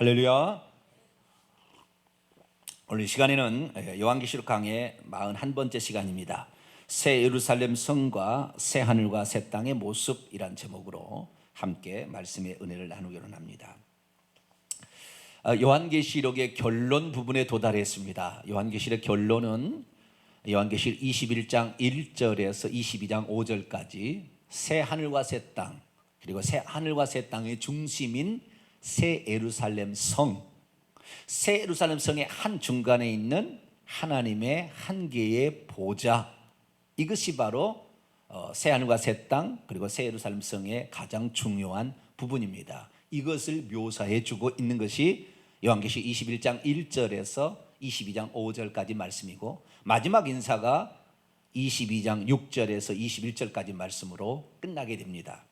할렐루야. 오늘 시간에는 요한계시록 강의 41번째 시간입니다. 새 예루살렘 성과 새 하늘과 새 땅의 모습이란 제목으로 함께 말씀의 은혜를 나누기로 합니다. 요한계시록의 결론 부분에 도달했습니다. 요한계시록 결론은 요한계시록 21장 1절에서 22장 5절까지 새 하늘과 새 땅, 그리고 새 하늘과 새 땅의 중심인 새 예루살렘 성, 새 예루살렘 성의 한 중간에 있는 하나님의 한 개의 보좌, 이것이 바로 새 하늘과 새 땅 그리고 새 예루살렘 성의 가장 중요한 부분입니다. 이것을 묘사해 주고 있는 것이 요한계시록 21장 1절에서 22장 5절까지 말씀이고, 마지막 인사가 22장 6절에서 21절까지 말씀으로 끝나게 됩니다.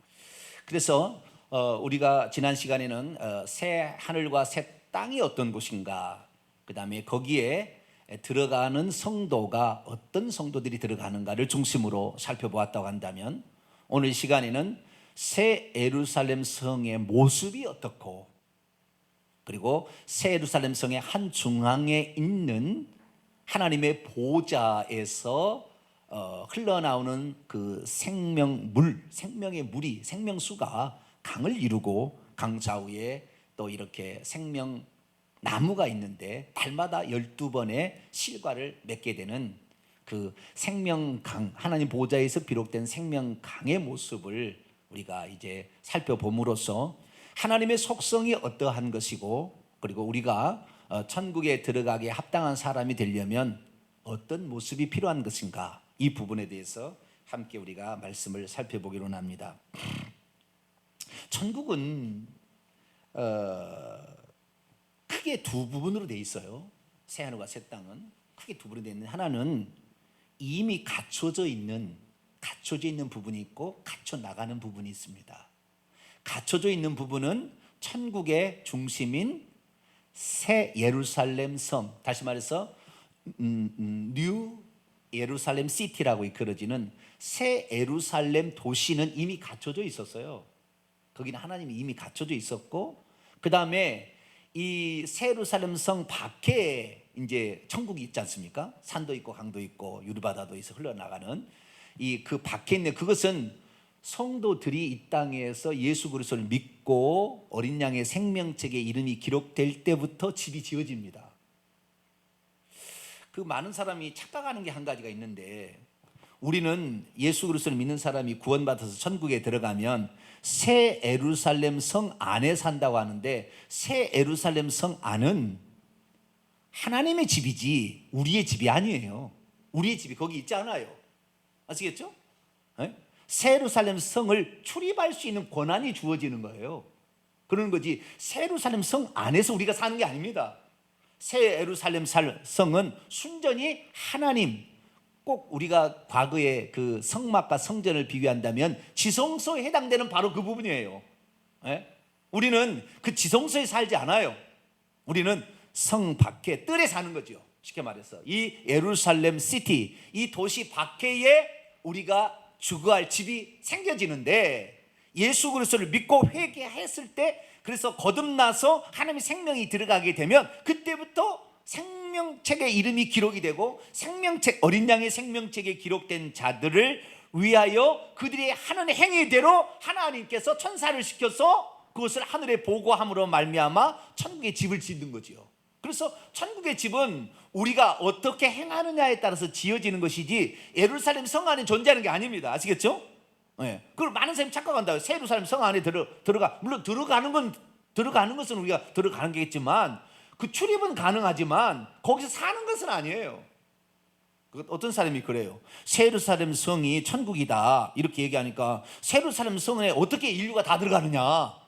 그래서 우리가 지난 시간에는 새 하늘과 새 땅이 어떤 곳인가, 그 다음에 거기에 들어가는 성도가 어떤 성도들이 들어가는가를 중심으로 살펴보았다고 한다면, 오늘 시간에는 새 예루살렘 성의 모습이 어떻고, 그리고 새 예루살렘 성의 한 중앙에 있는 하나님의 보좌에서 흘러나오는 그 생명물, 생명의 물이, 생명수가 강을 이루고 강 좌우에 또 이렇게 생명 나무가 있는데 달마다 12번의 실과를 맺게 되는 그 생명강, 하나님 보좌에서 비롯된 생명강의 모습을 우리가 이제 살펴봄으로써 하나님의 속성이 어떠한 것이고, 그리고 우리가 천국에 들어가기에 합당한 사람이 되려면 어떤 모습이 필요한 것인가, 이 부분에 대해서 함께 우리가 말씀을 살펴보기로 합니다. 천국은 크게 두 부분으로 되어 있어요. 새 하늘과 새 땅은 크게 두 부분으로 되어 있는데, 하나는 이미 갖춰져 있는 부분이 있고 갖춰 나가는 부분이 있습니다. 갖춰져 있는 부분은 천국의 중심인 새 예루살렘 성, 다시 말해서 뉴 예루살렘 시티라고 이끌어지는 새 예루살렘 도시는 이미 갖춰져 있었어요. 거기는 하나님이 이미 갖춰져 있었고, 그 다음에 이 새 예루살렘 성 밖에 이제 천국이 있지 않습니까? 산도 있고 강도 있고 유리바다도 있어 흘러나가는 이 그 밖에 있는, 그것은 성도들이 이 땅에서 예수 그리스도를 믿고 어린 양의 생명책에 이름이 기록될 때부터 집이 지어집니다. 그 많은 사람이 착각하는 게 한 가지가 있는데, 우리는 예수 그리스도를 믿는 사람이 구원받아서 천국에 들어가면 새 예루살렘 성 안에 산다고 하는데, 새 예루살렘 성 안은 하나님의 집이지 우리의 집이 아니에요. 우리의 집이 거기 있지 않아요. 아시겠죠? 네? 새 예루살렘 성을 출입할 수 있는 권한이 주어지는 거예요. 그러는 거지, 새 예루살렘 성 안에서 우리가 사는 게 아닙니다. 새 예루살렘 성은 순전히 하나님, 꼭 우리가 과거의 그 성막과 성전을 비교한다면 지성소에 해당되는 바로 그 부분이에요. 네? 우리는 그 지성소에 살지 않아요. 우리는 성 밖에 뜰에 사는 거죠. 쉽게 말해서 이 예루살렘 시티, 이 도시 밖에 우리가 주거할 집이 생겨지는데, 예수 그리스도를 믿고 회개했을 때, 그래서 거듭나서 하나님의 생명이 들어가게 되면 그때부터 생명책에 이름이 기록이 되고, 생명책, 어린 양의 생명책에 기록된 자들을 위하여 그들이 하는 행위대로 하나님께서 천사를 시켜서 그것을 하늘에 보고함으로 말미암아 천국의 집을 짓는 거지요. 그래서 천국의 집은 우리가 어떻게 행하느냐에 따라서 지어지는 것이지 예루살렘 성 안에 존재하는 게 아닙니다. 아시겠죠? 네. 그걸 많은 사람이 착각한다. 새 예루살렘 성 안에 들어가, 물론 들어가는 것은 우리가 들어가는 게겠지만, 그 출입은 가능하지만 거기서 사는 것은 아니에요. 어떤 사람이 그래요. 새 예루살렘 성이 천국이다 이렇게 얘기하니까, 새 예루살렘 성에 어떻게 인류가 다 들어가느냐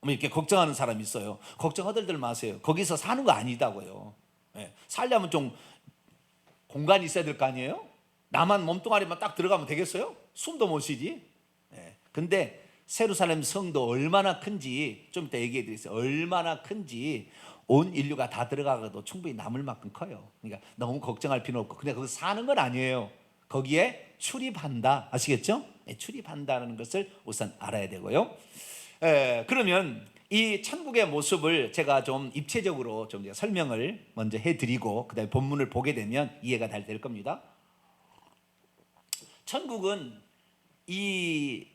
이렇게 걱정하는 사람이 있어요. 걱정하들들 마세요. 거기서 사는 거 아니다고요. 네. 살려면 좀 공간이 있어야 될 거 아니에요? 나만 몸뚱아리만 딱 들어가면 되겠어요? 숨도 못 쉬지. 네. 근데 새 예루살렘 성도 얼마나 큰지 좀 이따 얘기해 드리겠어요. 얼마나 큰지 온 인류가 다 들어가도 충분히 남을 만큼 커요. 그러니까 너무 걱정할 필요 없고, 근데 거기서 사는 건 아니에요. 거기에 출입한다. 아시겠죠? 네, 출입한다는 것을 우선 알아야 되고요. 그러면 이 천국의 모습을 제가 좀 입체적으로 좀 설명을 먼저 해드리고 그다음에 본문을 보게 되면 이해가 잘 될 겁니다. 천국은 이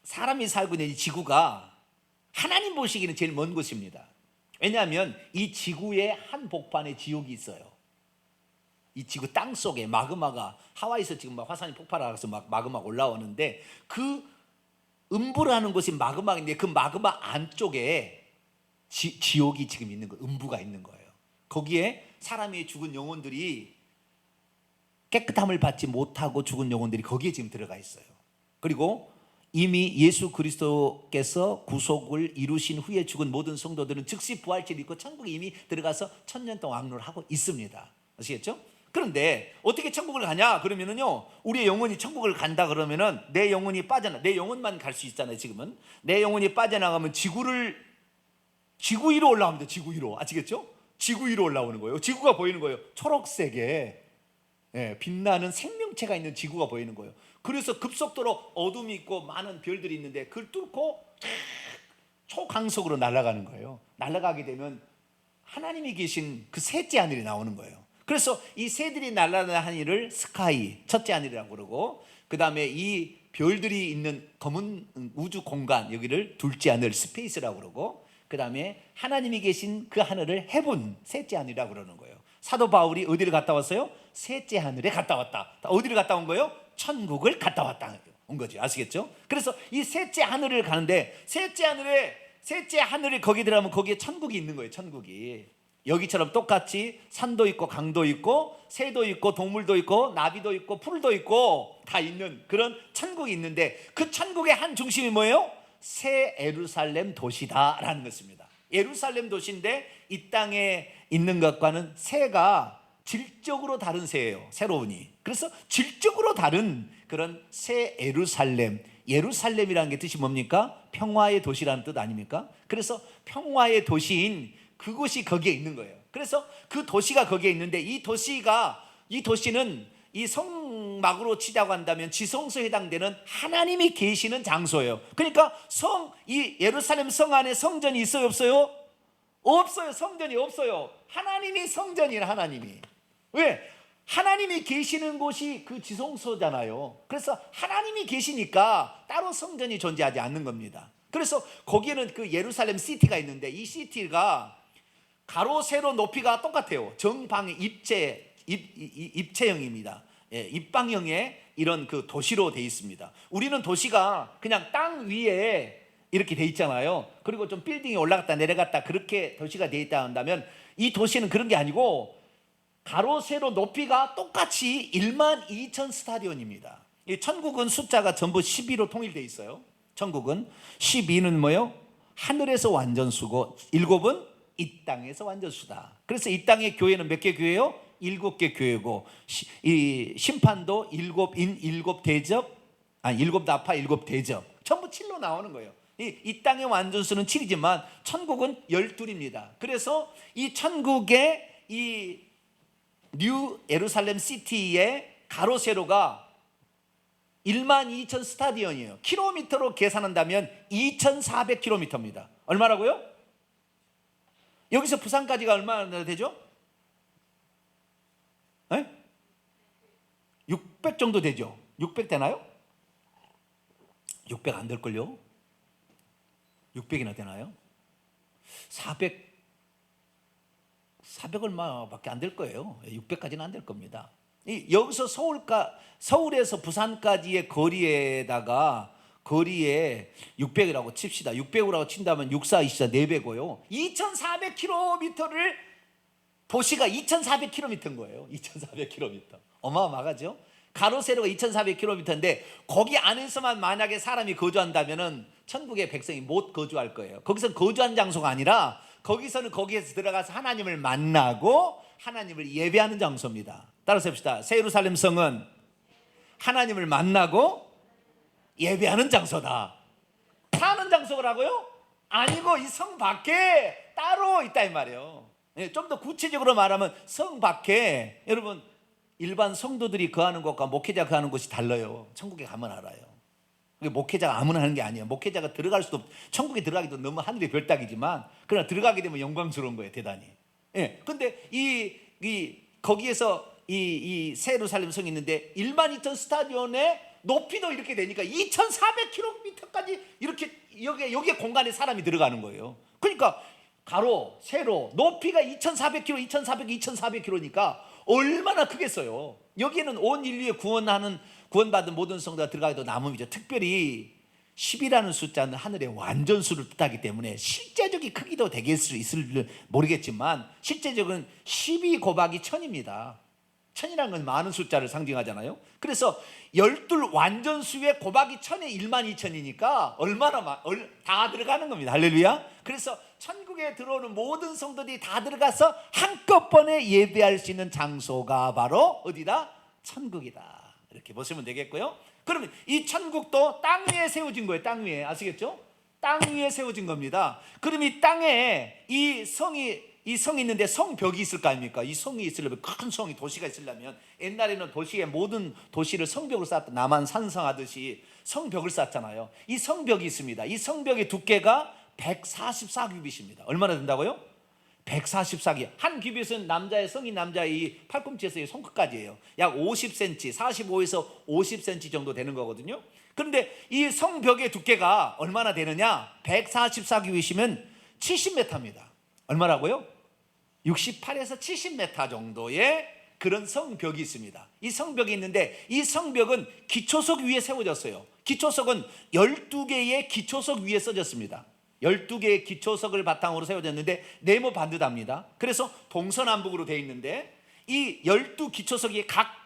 사람이 살고 있는 이 지구가 하나님 보시기에는 제일 먼 곳입니다. 왜냐하면 이 지구의 한 복판에 지옥이 있어요. 이 지구 땅 속에 마그마가 하와이에서 지금 막 화산이 폭발하면서 막 마그마가 올라오는데 그 음부라는 곳이 마그마인데 그 마그마 안쪽에 지옥이 지금 있는 거예요. 음부가 있는 거예요. 거기에 사람이 죽은 영혼들이 깨끗함을 받지 못하고 죽은 영혼들이 거기에 지금 들어가 있어요. 그리고 이미 예수 그리스도께서 구속을 이루신 후에 죽은 모든 성도들은 즉시 부활체를 입고 천국에 이미 들어가서 1000년 동안 왕노를 하고 있습니다. 아시겠죠? 그런데 어떻게 천국을 가냐? 그러면은요, 우리의 영혼이 천국을 간다 그러면은 내 영혼이 내 영혼만 갈 수 있잖아요. 지금은 내 영혼이 빠져나가면 지구 위로 올라옵니다. 지구 위로. 아시겠죠? 지구 위로 올라오는 거예요. 지구가 보이는 거예요. 초록색에 빛나는 생명체가 있는 지구가 보이는 거예요. 그래서 급속도로 어둠이 있고 많은 별들이 있는데 그걸 뚫고 초강속으로 날아가는 거예요. 날아가게 되면 하나님이 계신 그 셋째 하늘이 나오는 거예요. 그래서 이 새들이 날아가는 하늘을 스카이, 첫째 하늘이라고 그러고, 그 다음에 이 별들이 있는 검은 우주 공간, 여기를 둘째 하늘, 스페이스라고 그러고, 그 다음에 하나님이 계신 그 하늘을 헤븐, 셋째 하늘이라고 그러는 거예요. 사도 바울이 어디를 갔다 왔어요? 셋째 하늘에 갔다 왔다. 어디를 갔다 온 거예요? 천국을 갔다 왔다 온 거죠. 아시겠죠? 그래서 이 셋째 하늘을 가는데 셋째 하늘에 거기 들어가면 거기에 천국이 있는 거예요. 천국이 여기처럼 똑같이 산도 있고 강도 있고 새도 있고 동물도 있고 나비도 있고 풀도 있고 다 있는 그런 천국이 있는데 그 천국의 한 중심이 뭐예요? 새 예루살렘 도시다라는 것입니다. 예루살렘 도시인데 이 땅에 있는 것과는 새가 질적으로 다른 새예요. 새로우니. 그래서 질적으로 다른 그런 새 예루살렘. 예루살렘이라는 게 뜻이 뭡니까? 평화의 도시라는 뜻 아닙니까? 그래서 평화의 도시인 그곳이 거기에 있는 거예요. 그래서 그 도시가 거기에 있는데 이 도시는 이 성막으로 치자고 한다면 지성소에 해당되는 하나님이 계시는 장소예요. 그러니까 이 예루살렘 성 안에 성전이 있어요, 없어요? 없어요. 성전이 없어요. 하나님이 성전이에요. 하나님이. 왜? 하나님이 계시는 곳이 그 지성소잖아요. 그래서 하나님이 계시니까 따로 성전이 존재하지 않는 겁니다. 그래서 거기에는 그 예루살렘 시티가 있는데 이 시티가 가로 세로 높이가 똑같아요. 정방의 입체형입니다. 입방형의 이런 그 도시로 되어 있습니다. 우리는 도시가 그냥 땅 위에 이렇게 돼 있잖아요. 그리고 좀 빌딩이 올라갔다 내려갔다 그렇게 도시가 돼 있다 한다면 이 도시는 그런 게 아니고 가로 세로 높이가 똑같이 12,000 스타디온입니다. 이 천국은 숫자가 전부 12로 통일되어 있어요. 천국은 12는 뭐예요? 하늘에서 완전수고 7은 이 땅에서 완전수다. 그래서 이 땅의 교회는 몇 개 교회요? 7개 교회고 이 심판도 7인 7대접 7나파 7대접 전부 7로 나오는 거예요. 이 땅의 완전수는 7이지만 천국은 12입니다. 그래서 이 천국의 이 뉴 예루살렘 시티의 가로 세로가 12,000 스타디온이에요. 킬로미터로 계산한다면 2,400km입니다. 얼마라고요? 여기서 부산까지가 얼마나 되죠? 600 정도 되죠? 600 되나요? 600 안 될걸요? 600이나 되나요? 400 얼마밖에 안 될 거예요. 600까지는 안 될 겁니다. 여기서 서울에서 부산까지의 거리에 600이라고 칩시다. 600이라고 친다면 6, 4, 24, 4배고요. 2,400km를 도시가 2,400km인 거예요. 2,400km. 어마어마하죠? 가로 세로가 2,400km인데 거기 안에서만 만약에 사람이 거주한다면은 천국의 백성이 못 거주할 거예요. 거기서 거주한 장소가 아니라 거기에서 들어가서 하나님을 만나고 하나님을 예배하는 장소입니다. 따라서 해봅시다. 새 예루살렘 성은 하나님을 만나고 예배하는 장소다. 사는 장소라고요? 아니고 이 성 밖에 따로 있다 이 말이에요. 좀 더 구체적으로 말하면 성 밖에 여러분 일반 성도들이 거하는 곳과 목회자 거하는 곳이 달라요. 천국에 가면 알아요. 목회자가 아무나 하는 게 아니에요. 목회자가 들어갈 수도 천국에 들어가기도 너무 하늘의 별따기지만 그러나 들어가게 되면 영광스러운 거예요, 대단히. 예. 근데 거기에서 이 새 예루살렘 성이 있는데 12,000 스타디온의 높이도 이렇게 되니까 2,400km까지 이렇게 여기에 공간에 사람이 들어가는 거예요. 그러니까 가로, 세로, 높이가 2,400km, 2,400km니까 얼마나 크겠어요. 여기에는 온 인류의 구원받은 모든 성도가 들어가기도 남음이죠. 특별히 10이라는 숫자는 하늘의 완전수를 뜻하기 때문에 실제적인 크기도 있을 모르겠지만 실제적인 12 곱하기 1000입니다. 1000이라는 건 많은 숫자를 상징하잖아요. 그래서 12 완전수의 곱하기 1000의 12,000이니까 얼마나 다 들어가는 겁니다. 할렐루야. 그래서 천국에 들어오는 모든 성도들이 다 들어가서 한꺼번에 예배할 수 있는 장소가 바로 어디다? 천국이다. 이렇게 보시면 되겠고요. 그러면 이 천국도 땅 위에 세워진 거예요. 땅 위에. 아시겠죠? 땅 위에 세워진 겁니다. 그럼 이 땅에 이 성이 있는데 성벽이 있을 거 아닙니까? 이 성이 있으려면, 큰 성이, 도시가 있으려면 옛날에는 도시의 모든 도시를 성벽으로 쌓았다. 남한 산성하듯이 성벽을 쌓잖아요. 이 성벽이 있습니다. 이 성벽의 두께가 144규빗입니다. 얼마나 된다고요? 144규빗. 한 규빗은 성인 남자의 팔꿈치에서 손끝까지예요. 약 50cm, 45에서 50cm 정도 되는 거거든요. 그런데 이 성벽의 두께가 얼마나 되느냐? 144규빗이면 70m입니다. 얼마라고요? 68에서 70m 정도의 그런 성벽이 있습니다. 이 성벽이 있는데 이 성벽은 기초석 위에 세워졌어요. 기초석은 12개의 기초석 위에 써졌습니다. 12개의 기초석을 바탕으로 세워졌는데 네모 반듯합니다. 그래서 동서남북으로 되어 있는데 이 12기초석이 각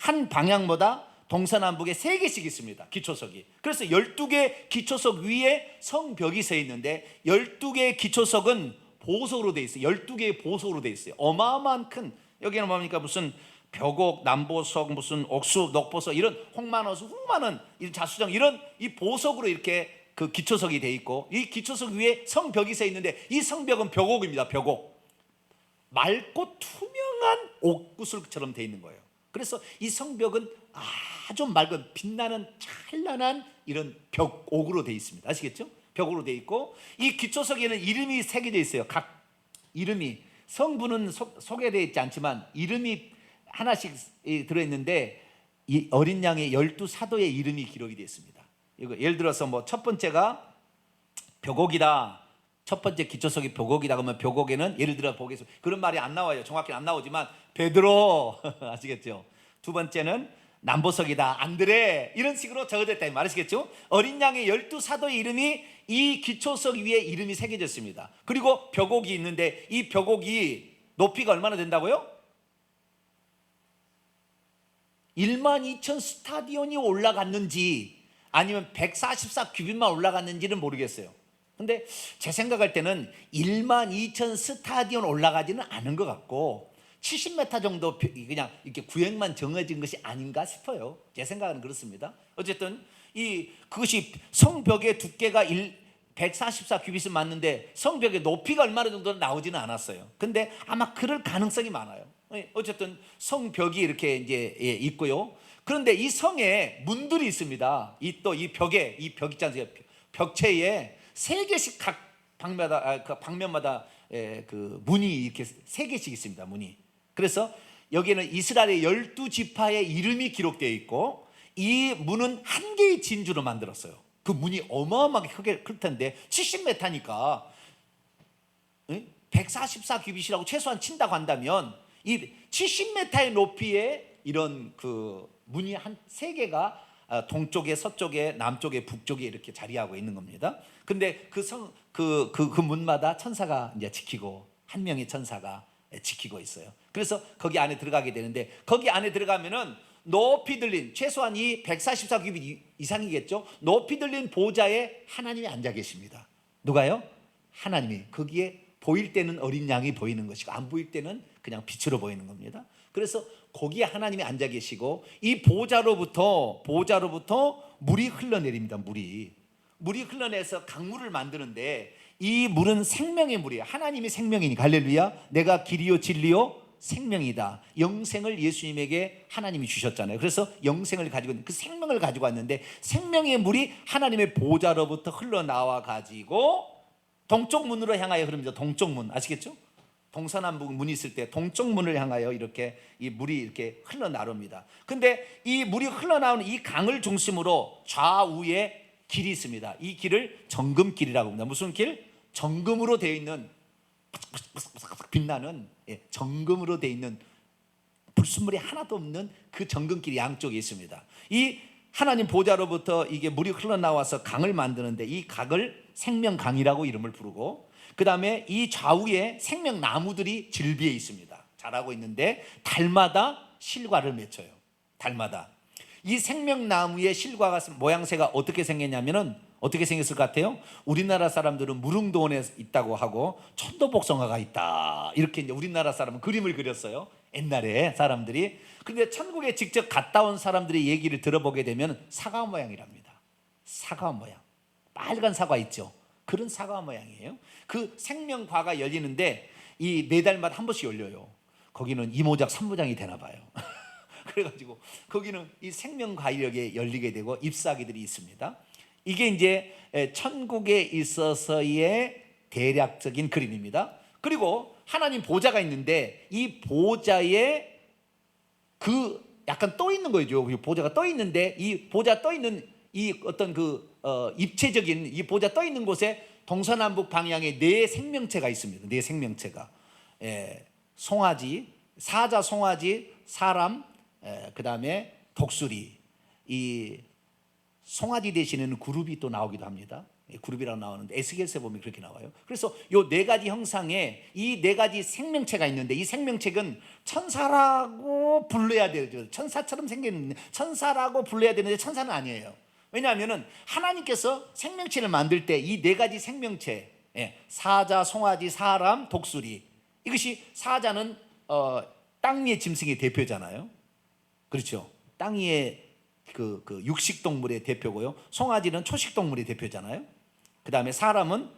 한 방향마다 동서남북에 3개씩 있습니다. 기초석이. 그래서 12개 기초석 위에 성벽이 서 있는데 12개의 기초석은 보석으로 되어 있어요. 12개의 보석으로 되어 있어요. 어마어마한 큰, 여기는 뭡니까? 무슨 벽옥, 남보석, 무슨 옥수, 녹보석, 이런 홍만호수, 훅만은 자수정, 이런 이 보석으로 이렇게 그 기초석이 되어 있고, 이 기초석 위에 성벽이 서 있는데 이 성벽은 벽옥입니다. 벽옥. 맑고 투명한 옥구슬처럼 되어 있는 거예요. 그래서 이 성벽은 아주 맑은 빛나는 찬란한 이런 벽옥으로 되어 있습니다. 아시겠죠? 벽으로 되어 있고 이 기초석에는 이름이 새겨져 있어요. 각 이름이, 성부는 소개되어 있지 않지만 이름이 하나씩 들어있는데 이 어린 양의 12사도의 이름이 기록이 되어 있습니다. 이거 예를 들어서 뭐 첫 번째가 벽옥이다. 첫 번째 기초석이 벽옥이다 그러면 벽옥에는 예를 들어 보겠습니다. 그런 말이 안 나와요. 정확히 안 나오지만 베드로 아시겠죠? 두 번째는 남보석이다, 안드레, 이런 식으로 적어졌다 말이시겠죠? 어린 양의 12사도의 이름이 이 기초석 위에 이름이 새겨졌습니다. 그리고 벽옥이 있는데 이 벽옥이 높이가 얼마나 된다고요? 12,000 스타디온이 올라갔는지 아니면 144규빗만 올라갔는지는 모르겠어요. 근데 제 생각할 때는 12,000 스타디온 올라가지는 않은 것 같고 70m 정도 그냥 이렇게 구획만 정해진 것이 아닌가 싶어요. 제 생각은 그렇습니다. 어쨌든 그것이 성벽의 두께가 144규빗은 맞는데 성벽의 높이가 얼마나 정도 나오지는 않았어요. 근데 아마 그럴 가능성이 많아요. 어쨌든 성벽이 이렇게 이제 있고요. 그런데 이 성에 문들이 있습니다. 이 벽에, 이 벽 있지 않습니까? 벽체에 3개씩 각 방면마다 그 문이 이렇게 3개씩 있습니다. 문이. 그래서 여기에는 이스라엘의 12지파의 이름이 기록되어 있고 이 문은 한 개의 진주로 만들었어요. 그 문이 어마어마하게 클 텐데 70m니까 144규빗이라고 최소한 친다고 한다면 이 70m의 높이에 이런 그 문이 한 3개가 동쪽에, 서쪽에, 남쪽에, 북쪽에 이렇게 자리하고 있는 겁니다. 근데 그 문마다 천사가 이제 지키고 한 명의 천사가 지키고 있어요. 그래서 거기 안에 들어가게 되는데 거기 안에 들어가면은 높이 들린 최소한 이 144규빗 이상이겠죠. 높이 들린 보좌에 하나님이 앉아 계십니다. 누가요? 하나님이. 거기에 보일 때는 어린 양이 보이는 것이고 안 보일 때는 그냥 빛으로 보이는 겁니다. 그래서 거기에 하나님이 앉아 계시고 이 보좌로부터 물이 흘러내립니다. 물이 흘러내서 강물을 만드는데 이 물은 생명의 물이에요. 하나님이 생명이니까. 할렐루야. 내가 길이요 진리요 생명이다. 영생을 예수님에게 하나님이 주셨잖아요. 그래서 영생을 가지고 있는 그 생명을 가지고 왔는데, 생명의 물이 하나님의 보좌로부터 흘러나와 가지고 동쪽 문으로 향하여 흐릅니다. 동쪽 문 아시겠죠? 동서남북 문이 있을 때 동쪽 문을 향하여 이렇게 이 물이 이렇게 흘러나옵니다. 근데 이 물이 흘러나오는 이 강을 중심으로 좌우에 길이 있습니다. 이 길을 정금길이라고 합니다. 무슨 길? 정금으로 되어 있는, 빛나는, 정금으로 되어 있는, 불순물이 하나도 없는 그 정금길이 양쪽에 있습니다. 이 하나님 보좌로부터 이게 물이 흘러나와서 강을 만드는데, 이 강을 생명강이라고 이름을 부르고, 그 다음에 이 좌우에 생명나무들이 질비해 있습니다. 자라고 있는데 달마다 실과를 맺혀요. 달마다. 이 생명나무의 실과가 모양새가 어떻게 생겼냐면은, 어떻게 생겼을 것 같아요? 우리나라 사람들은 무릉도원에 있다고 하고 천도복숭아가 있다, 이렇게 이제 우리나라 사람은 그림을 그렸어요, 옛날에 사람들이. 근데 천국에 직접 갔다 온 사람들의 얘기를 들어보게 되면 사과 모양이랍니다. 사과 모양, 빨간 사과 있죠? 그런 사과 모양이에요. 그 생명과가 열리는데 이 매달마다 한 번씩 열려요. 거기는 이모작 삼모장이 되나 봐요. 그래가지고 거기는 이 생명과일역에 열리게 되고 잎사귀들이 있습니다. 이게 이제 천국에 있어서의 대략적인 그림입니다. 그리고 하나님 보좌가 있는데 이 보좌에 그 약간 떠 있는 거죠. 보좌가 떠 있는데 이 보좌 떠 있는 이 어떤 그 입체적인 이 보좌 떠 있는 곳에 동서남북 방향에 네 생명체가 있습니다. 네 생명체가, 송아지, 사자, 송아지, 사람, 그 다음에 독수리. 이 송아지 대신에는 그룹이 또 나오기도 합니다. 그룹이라고 나오는데 에스겔서에 보면 그렇게 나와요. 그래서 이 네 가지 형상에 이 네 가지 생명체가 있는데, 이 생명체는 천사라고 불러야 되죠. 천사처럼 생겼는데 천사라고 불러야 되는데 천사는 아니에요. 왜냐하면 하나님께서 생명체를 만들 때 이 네 가지 생명체, 사자, 송아지, 사람, 독수리, 이것이 사자는 땅 위의 짐승의 대표잖아요. 그렇죠? 땅 위의 그 육식동물의 대표고요. 송아지는 초식동물의 대표잖아요. 그 다음에 사람은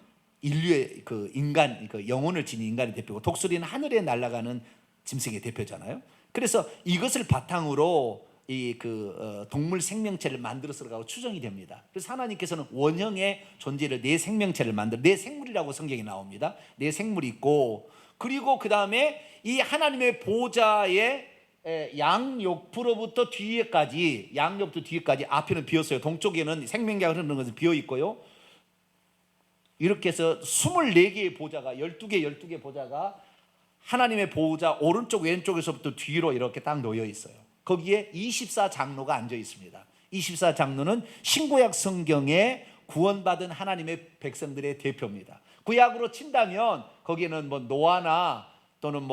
인류의 그 인간, 그 영혼을 지닌 인간의 대표고, 독수리는 하늘에 날아가는 짐승의 대표잖아요. 그래서 이것을 바탕으로 이 동물 생명체를 만들었으라고 추정이 됩니다. 그래서 하나님께서는 원형의 존재를 네 생명체를 네 생물이라고 성경에 나옵니다. 네 생물이 있고, 그리고 그 다음에 이 하나님의 보좌의 양옆으로부터 뒤에까지, 양옆부터 뒤에까지, 앞에는 비었어요. 동쪽에는 생명기가 흐르는 것은 비어 있고요. 이렇게 해서 24개의 보좌가, 12개 보좌가 하나님의 보좌 오른쪽 왼쪽에서부터 뒤로 이렇게 딱 놓여 있어요. 거기에 24장로가 앉아 있습니다. 24장로는 신구약 성경에 구원받은 하나님의 백성들의 대표입니다. 구약으로 친다면 거기에는 뭐 노아나 또는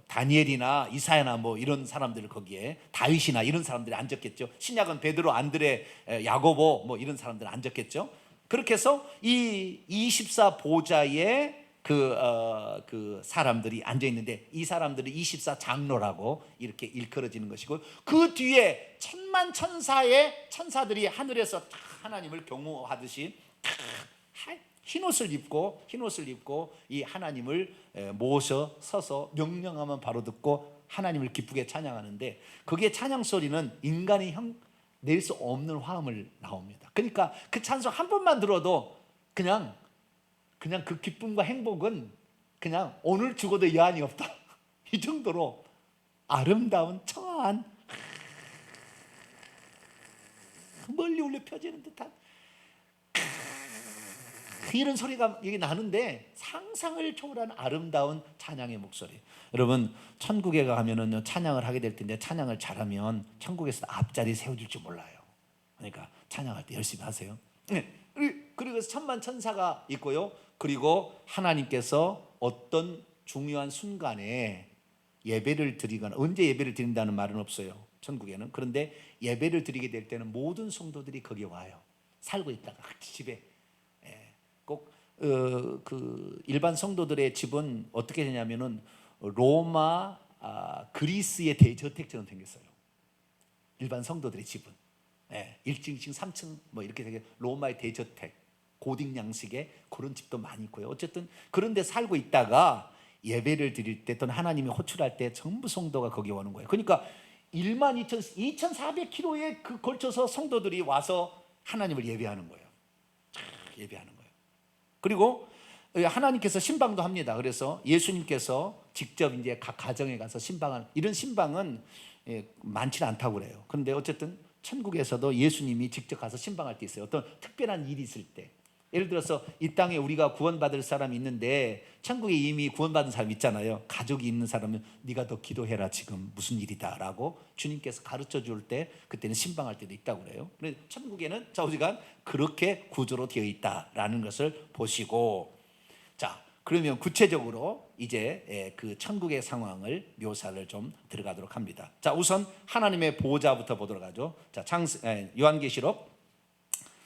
다니엘이나 이사야나 이런 사람들, 거기에 다윗이나 이런 사람들이 앉았겠죠. 신약은 베드로, 안드레, 야고보 이런 사람들 앉았겠죠. 그렇게 해서 이 24보좌에 그 사람들이 앉아 있는데, 이 사람들이 24장로라고 이렇게 일컬어지는 것이고, 그 뒤에 천만 천사의 천사들이 하늘에서 하나님을 경호하듯이 흰옷을 입고 이 하나님을 모셔 서서 명령하면 바로 듣고 하나님을 기쁘게 찬양하는데, 거기에 찬양 소리는 인간이 낼 수 없는 화음을 나옵니다. 그러니까 그 찬송 한 번만 들어도 그냥 그 기쁨과 행복은 그냥 오늘 죽어도 여한이 없다, 이 정도로 아름다운 청아한, 멀리 울려 펴지는 듯한 이런 소리가 여기 나는데, 상상을 초월한 아름다운 찬양의 목소리. 여러분, 천국에 가면은 찬양을 하게 될 텐데, 찬양을 잘하면 천국에서 앞자리 세워줄 줄 몰라요. 그러니까 찬양할 때 열심히 하세요. 그리고 천만 천사가 있고요. 그리고 하나님께서 어떤 중요한 순간에 예배를 드리거나, 언제 예배를 드린다는 말은 없어요, 천국에는. 그런데 예배를 드리게 될 때는 모든 성도들이 거기에 와요. 살고 있다가 집에 꼭 일반 성도들의 집은 어떻게 되냐면은 로마, 그리스의 대저택처럼 생겼어요. 일반 성도들의 집은 1층, 2층, 3층 이렇게 되게 로마의 대저택, 고딕 양식의 그런 집도 많이 있고요. 어쨌든 그런 데 살고 있다가 예배를 드릴 때 또는 하나님이 호출할 때 전부 성도가 거기 오는 거예요. 그러니까 12,400km에 그 걸쳐서 성도들이 와서 하나님을 예배하는 거예요. 예배하는 거예요. 그리고 하나님께서 신방도 합니다. 그래서 예수님께서 직접 이제 각 가정에 가서 신방하는, 이런 신방은 많지는 않다고 그래요. 그런데 어쨌든 천국에서도 예수님이 직접 가서 신방할 때 있어요. 어떤 특별한 일이 있을 때, 예를 들어서 이 땅에 우리가 구원받을 사람이 있는데 천국에 이미 구원받은 사람이 있잖아요. 가족이 있는 사람은 네가 더 기도해라, 지금 무슨 일이다 라고 주님께서 가르쳐 줄 때, 그때는 신방할 때도 있다고 그래요. 그래서 천국에는 좌우지간 그렇게 구조로 되어 있다라는 것을 보시고, 자, 그러면 구체적으로 이제 그 천국의 상황을 묘사를 좀 들어가도록 합니다. 자, 우선 하나님의 보좌부터 보도록 하죠. 자, 요한계시록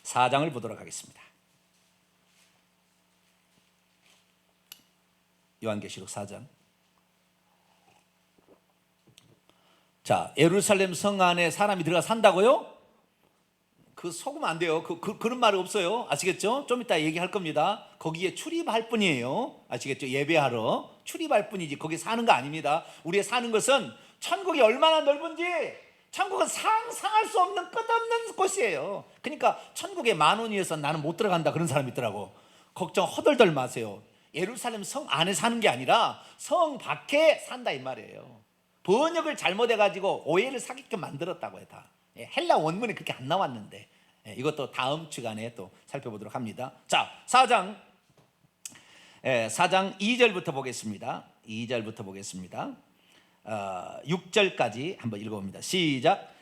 4장을 보도록 하겠습니다. 요한계시록 4장. 자, 예루살렘 성 안에 사람이 들어가 산다고요? 그 속으면 안 돼요. 그런 말이 없어요. 아시겠죠? 좀 이따 얘기할 겁니다. 거기에 출입할 뿐이에요. 아시겠죠? 예배하러 출입할 뿐이지 거기 사는 거 아닙니다. 우리가 사는 것은 천국이 얼마나 넓은지, 천국은 상상할 수 없는 끝없는 곳이에요. 그러니까 천국에 10,000원이어서 나는 못 들어간다 그런 사람이 있더라고. 걱정 허덜덜 마세요. 예루살렘 성 안에 사는 게 아니라 성 밖에 산다 이 말이에요. 번역을 잘못해가지고 오해를 사게끔 만들었다고 해요. 다 헬라 원문이 그렇게 안 나왔는데, 이것도 다음 주간에 또 살펴보도록 합니다. 자, 4장 2절부터 보겠습니다. 2절부터 보겠습니다. 6절까지 한번 읽어봅니다. 시작.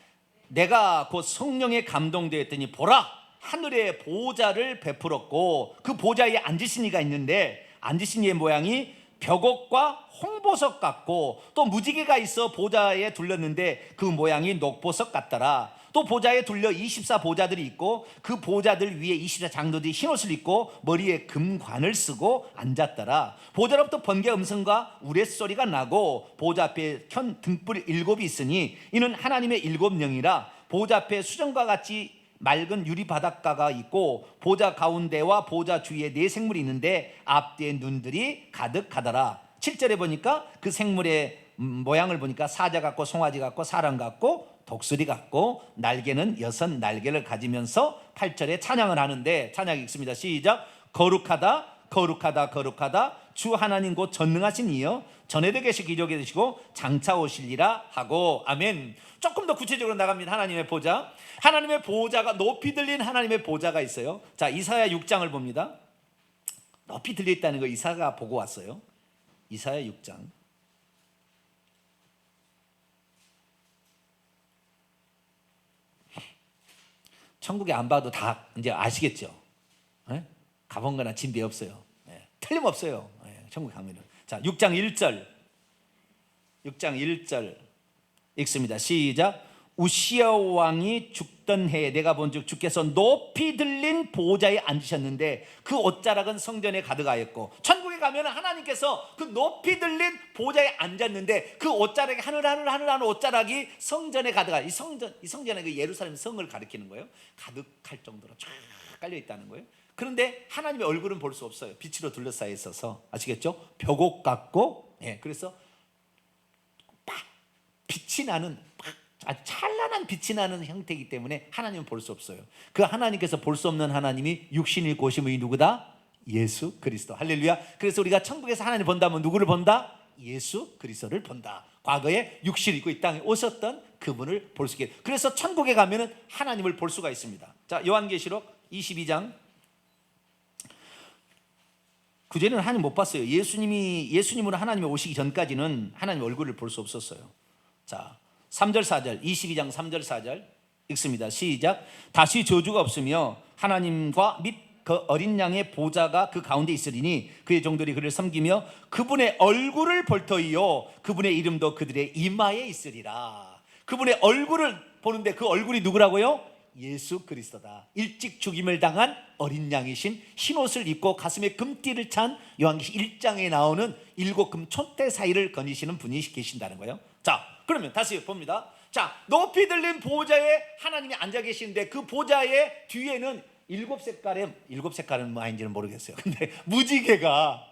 내가 곧 성령에 감동되었더니 보라, 하늘에 보좌를 베풀었고 그 보좌에 앉으신 이가 있는데 앉으신 이의 모양이 벽옥과 홍보석 같고 또 무지개가 있어 보좌에 둘렀는데 그 모양이 녹보석 같더라. 또 보좌에 둘려 24보좌들이 있고 그 보좌들 위에 24장로들이 흰옷을 입고 머리에 금관을 쓰고 앉았더라. 보좌로부터 번개 음성과 우레소리가 나고 보좌 앞에 켠 등불 7이 있으니 이는 하나님의 7영이라. 보좌 앞에 수정과 같이 맑은 유리 바닷가가 있고 보좌 가운데와 보좌 주위에 4생물이 있는데 앞뒤에 눈들이 가득하더라. 7절에 보니까 그 생물의 모양을 보니까 사자 같고 송아지 같고 사람 같고 독수리 같고 날개는 6날개를 가지면서 8절에 찬양을 하는데, 찬양이 있습니다. 시작. 거룩하다 거룩하다 거룩하다 주 하나님 곧 전능하신 이여 전에도 계시고 기존에 계시고 장차 오실리라 하고. 아멘. 조금 더 구체적으로 나갑니다. 하나님의 보좌. 하나님의 보좌가 높이 들린 하나님의 보좌가 있어요. 자, 이사야 6장을 봅니다. 높이 들려 있다는 거 이사야가 보고 왔어요. 이사야 6장. 천국에 안 봐도 다 이제 아시겠죠? 네? 가본 거나 진비 없어요. 네. 틀림없어요. 네. 천국에 가면은. 자, 6장 1절. 6장 1절 읽습니다. 시작. 우시야 왕이 죽던 해에 내가 본즉 주께서 높이 들린 보좌에 앉으셨는데 그 옷자락은 성전에 가득하였고, 천국에 가면 하나님께서 그 높이 들린 보좌에 앉았는데 그 옷자락이 하늘 옷자락이 성전에 가득하. 이 성전에 그 예루살렘 성을 가리키는 거예요. 가득할 정도로 쫙 깔려 있다는 거예요. 그런데 하나님의 얼굴은 볼 수 없어요. 빛으로 둘러싸여 있어서. 아시겠죠? 벽옥 같고, 그래서 빛이 나는, 아주 찬란한 빛이 나는 형태이기 때문에 하나님은 볼 수 없어요. 그 하나님께서 볼 수 없는 하나님이 육신이 고심의 누구다? 예수 그리스도. 할렐루야. 그래서 우리가 천국에서 하나님을 본다면 누구를 본다? 예수 그리스도를 본다. 과거에 육신을 입고 이 땅에 오셨던 그분을 볼 수 있게. 그래서 천국에 가면은 하나님을 볼 수가 있습니다. 자, 요한계시록 22장 9절에는 하나님 못 봤어요. 예수님으로 하나님이 오시기 전까지는 하나님 얼굴을 볼 수 없었어요. 자, 3절 4절 22장 3절 4절 읽습니다. 시작. 다시 저주가 없으며 하나님과 및 그 어린 양의 보좌가 그 가운데 있으리니 그의 종들이 그를 섬기며 그분의 얼굴을 볼 터이요 그분의 이름도 그들의 이마에 있으리라. 그분의 얼굴을 보는데 그 얼굴이 누구라고요? 예수 그리스도다. 일찍 죽임을 당한 어린 양이신, 흰옷을 입고 가슴에 금띠를 찬 요한계시 1장에 나오는 7금 촛대 사이를 거니시는 분이 계신다는 거예요. 자, 그러면 다시 봅니다. 자, 높이 들린 보좌에 하나님이 앉아 계시는데 그 보좌의 뒤에는 7색깔은 뭐 아닌지는 모르겠어요. 근데 무지개가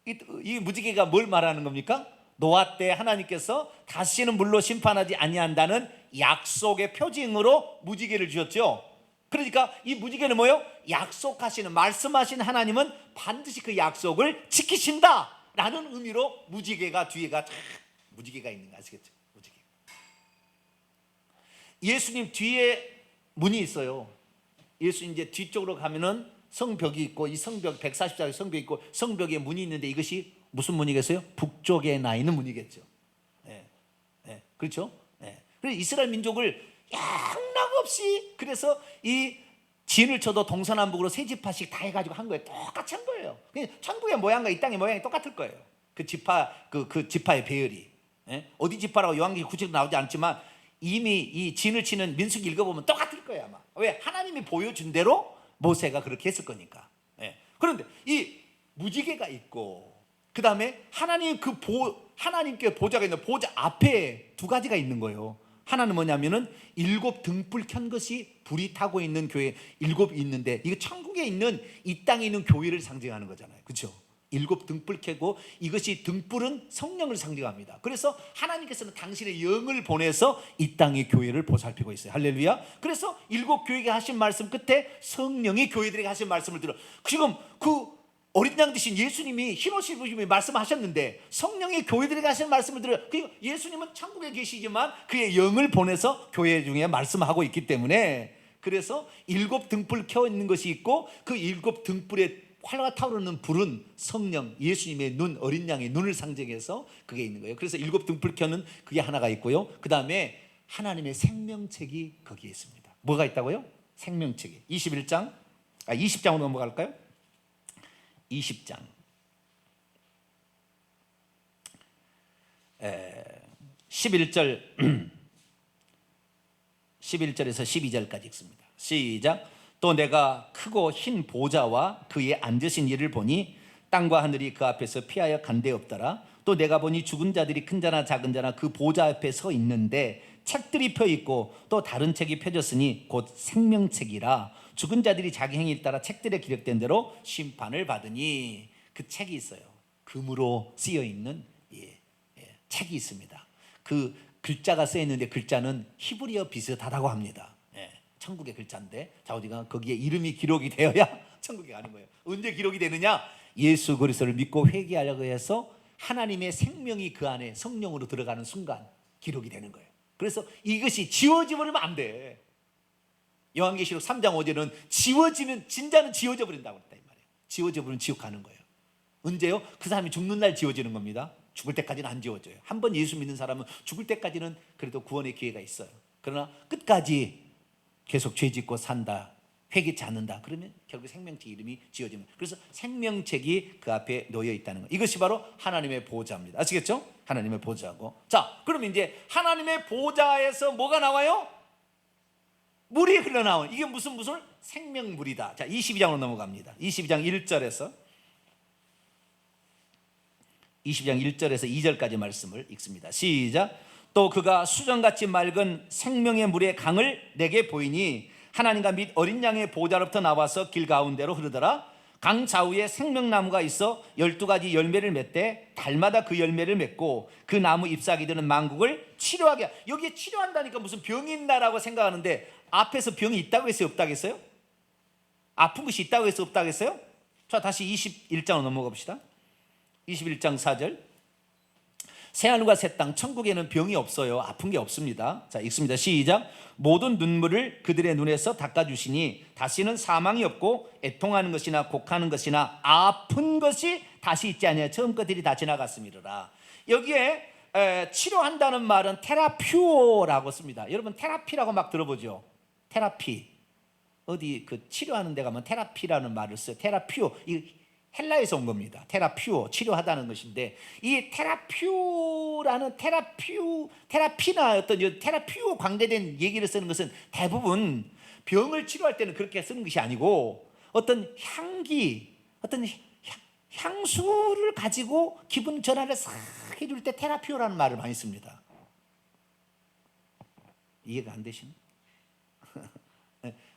이 무지개가 뭘 말하는 겁니까? 노아 때 하나님께서 다시는 물로 심판하지 아니한다는 약속의 표징으로 무지개를 주셨죠. 그러니까 이 무지개는 뭐예요? 약속하시는, 말씀하신 하나님은 반드시 그 약속을 지키신다 라는 의미로 무지개가 뒤에가 무지개가 있는 거 아시겠죠? 무지개. 예수님 뒤에 문이 있어요. 예수님 이제 뒤쪽으로 가면은 성벽이 있고, 이 성벽 144개 성벽이 있고, 성벽에 문이 있는데 이것이 무슨 문이겠어요? 북쪽에 나 있는 문이겠죠. 예, 예, 그렇죠? 예. 그래서 이스라엘 민족을 양락없이, 그래서 이 진을 쳐도 동서남북으로 세 지파씩 다 해가지고 한 거예요. 똑같이 한 거예요. 천국의 모양과 이 땅의 모양이 똑같을 거예요. 그 지파, 그 지파의 배열이. 예? 어디 지파라고 요한계시 구체적으로 나오지 않지만 이미 이 진을 치는 민수기 읽어보면 똑같을 거예요 아마. 왜? 하나님이 보여준 대로 모세가 그렇게 했을 거니까. 예. 그런데 이 무지개가 있고, 그 다음에 하나님께 보좌가 있는 보좌 앞에 두 가지가 있는 거예요. 하나는 뭐냐면은 7 등불 켠 것이 불이 타고 있는 교회 7 있는데, 이거 천국에 있는 이 땅에 있는 교회를 상징하는 거잖아요. 그렇죠? 7 등불 켜고, 이것이 등불은 성령을 상징합니다. 그래서 하나님께서는 당신의 영을 보내서 이 땅의 교회를 보살피고 있어요. 할렐루야. 그래서 7 교회에게 하신 말씀 끝에 성령이 교회들에게 하신 말씀을 들어. 지금 그 어린 양 되신 예수님이 흰옷 입으시며 말씀하셨는데 성령이 교회들에게 하신 말씀을 들어요. 예수님은 천국에 계시지만 그의 영을 보내서 교회 중에 말씀하고 있기 때문에, 그래서 7 등불 켜 있는 것이 있고, 그 7 등불에 활과 타오르는 불은 성령, 예수님의 눈, 어린 양의 눈을 상징해서 그게 있는 거예요. 그래서 7 등불 켜는 그게 하나가 있고요. 그 다음에 하나님의 생명책이 거기에 있습니다. 뭐가 있다고요? 생명책이. 20장으로 넘어갈까요? 20장 11절 11절에서 12절까지 읽습니다. 시작. 또 내가 크고 흰 보좌와 그에 앉으신 이를 보니 땅과 하늘이 그 앞에서 피하여 간데 없더라. 또 내가 보니 죽은 자들이 큰 자나 작은 자나 그 보좌 앞에 서 있는데 책들이 펴 있고 또 다른 책이 펴졌으니 곧 생명책이라. 죽은 자들이 자기 행위에 따라 책들에 기록된 대로 심판을 받으니. 그 책이 있어요. 금으로 쓰여 있는 책이 있습니다. 그 글자가 쓰여 있는데 글자는 히브리어 비슷하다고 합니다. 천국의 글자인데, 자, 어디가 거기에 이름이 기록이 되어야 천국에 가는 거예요. 언제 기록이 되느냐? 예수 그리스도를 믿고 회개하려고 해서 하나님의 생명이 그 안에 성령으로 들어가는 순간 기록이 되는 거예요. 그래서 이것이 지워져 버리면 안 돼. 요한계시록 3장 5절은 지워지면, 진짜는 지워져 버린다고 했다 이 말이에요. 지워져 버리면 지옥 가는 거예요. 언제요? 그 사람이 죽는 날 지워지는 겁니다. 죽을 때까지는 안 지워져요. 한번 예수 믿는 사람은 죽을 때까지는 그래도 구원의 기회가 있어요. 그러나 끝까지 계속 죄 짓고 산다, 회개치 않는다, 그러면 결국 생명책 이름이 지어집니다. 그래서 생명책이 그 앞에 놓여 있다는 거, 이것이 바로 하나님의 보좌입니다. 아시겠죠? 하나님의 보좌고. 자, 그러면 이제 하나님의 보좌에서 뭐가 나와요? 물이 흘러나온, 이게 무슨 물? 생명물이다. 자, 22장으로 넘어갑니다. 22장 1절에서 2절까지 말씀을 읽습니다. 시작. 또 그가 수정같이 맑은 생명의 물의 강을 내게 보이니 하나님과 및 어린 양의 보좌로부터 나와서 길 가운데로 흐르더라. 강 좌우에 생명나무가 있어 12가지 열매를 맺되 달마다 그 열매를 맺고 그 나무 잎사귀들은 만국을 치료하게. 여기에 치료한다니까 무슨 병이 있나라고 생각하는데, 앞에서 병이 있다고 했어요? 없다고 했어요? 아픈 것이 있다고 했어요? 없다고 했어요? 자, 다시 21장으로 넘어가 봅시다. 21장 4절. 새하늘과 새 땅, 천국에는 병이 없어요. 아픈 게 없습니다. 자, 읽습니다. 시작. 모든 눈물을 그들의 눈에서 닦아주시니 다시는 사망이 없고 애통하는 것이나 곡하는 것이나 아픈 것이 다시 있지 아니하여 처음 것들이 다 지나갔음이로라. 여기에 치료한다는 말은 테라퓨오라고 씁니다. 여러분 테라피라고 막 들어보죠. 테라피, 어디 그 치료하는 데 가면 테라피라는 말을 써요. 테라퓨오, 이 헬라에서 온 겁니다. 테라퓨오, 치료하다는 것인데, 이 테라퓨라는 테라피나 어떤 테라퓨오 관계된 얘기를 쓰는 것은 대부분 병을 치료할 때는 그렇게 쓰는 것이 아니고, 어떤 향기, 어떤 향수를 가지고 기분 전환을 싹 해줄 때 테라퓨오라는 말을 많이 씁니다. 이해가 안 되시나?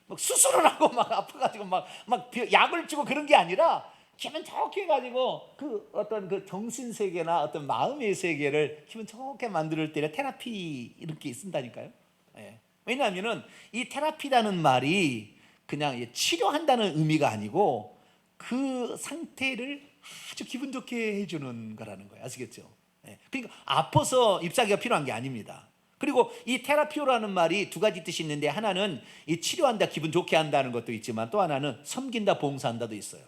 막 수술을 하고 막 아파가지고 막 약을 주고 그런 게 아니라 기분 좋게 해가지고 그 어떤 그 정신 세계나 어떤 마음의 세계를 기분 좋게 만들 때 테라피 이렇게 쓴다니까요. 예. 왜냐하면은 이 테라피라는 말이 그냥 치료한다는 의미가 아니고 그 상태를 아주 기분 좋게 해주는 거라는 거예요. 아시겠죠? 예. 그러니까 아파서 잎사귀가 필요한 게 아닙니다. 그리고 이 테라피오라는 말이 두 가지 뜻이 있는데, 하나는 이 치료한다, 기분 좋게 한다는 것도 있지만, 또 하나는 섬긴다, 봉사한다도 있어요.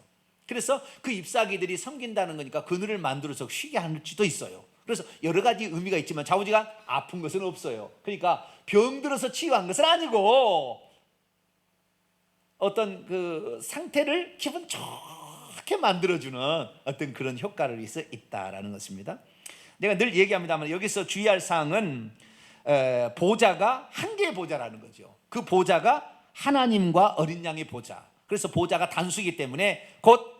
그래서 그 잎사귀들이 섬긴다는 거니까 그늘을 만들어서 쉬게 할지도 있어요. 그래서 여러 가지 의미가 있지만 좌우지간 아픈 것은 없어요. 그러니까 병들어서 치유한 것은 아니고 어떤 그 상태를 기분 좋게 만들어주는 어떤 그런 효과를 있다라는 것입니다. 내가 늘 얘기합니다만 여기서 주의할 사항은 보좌가 한 개의 보좌라는 거죠. 그 보좌가 하나님과 어린 양의 보좌. 그래서 보좌가 단수이기 때문에 곧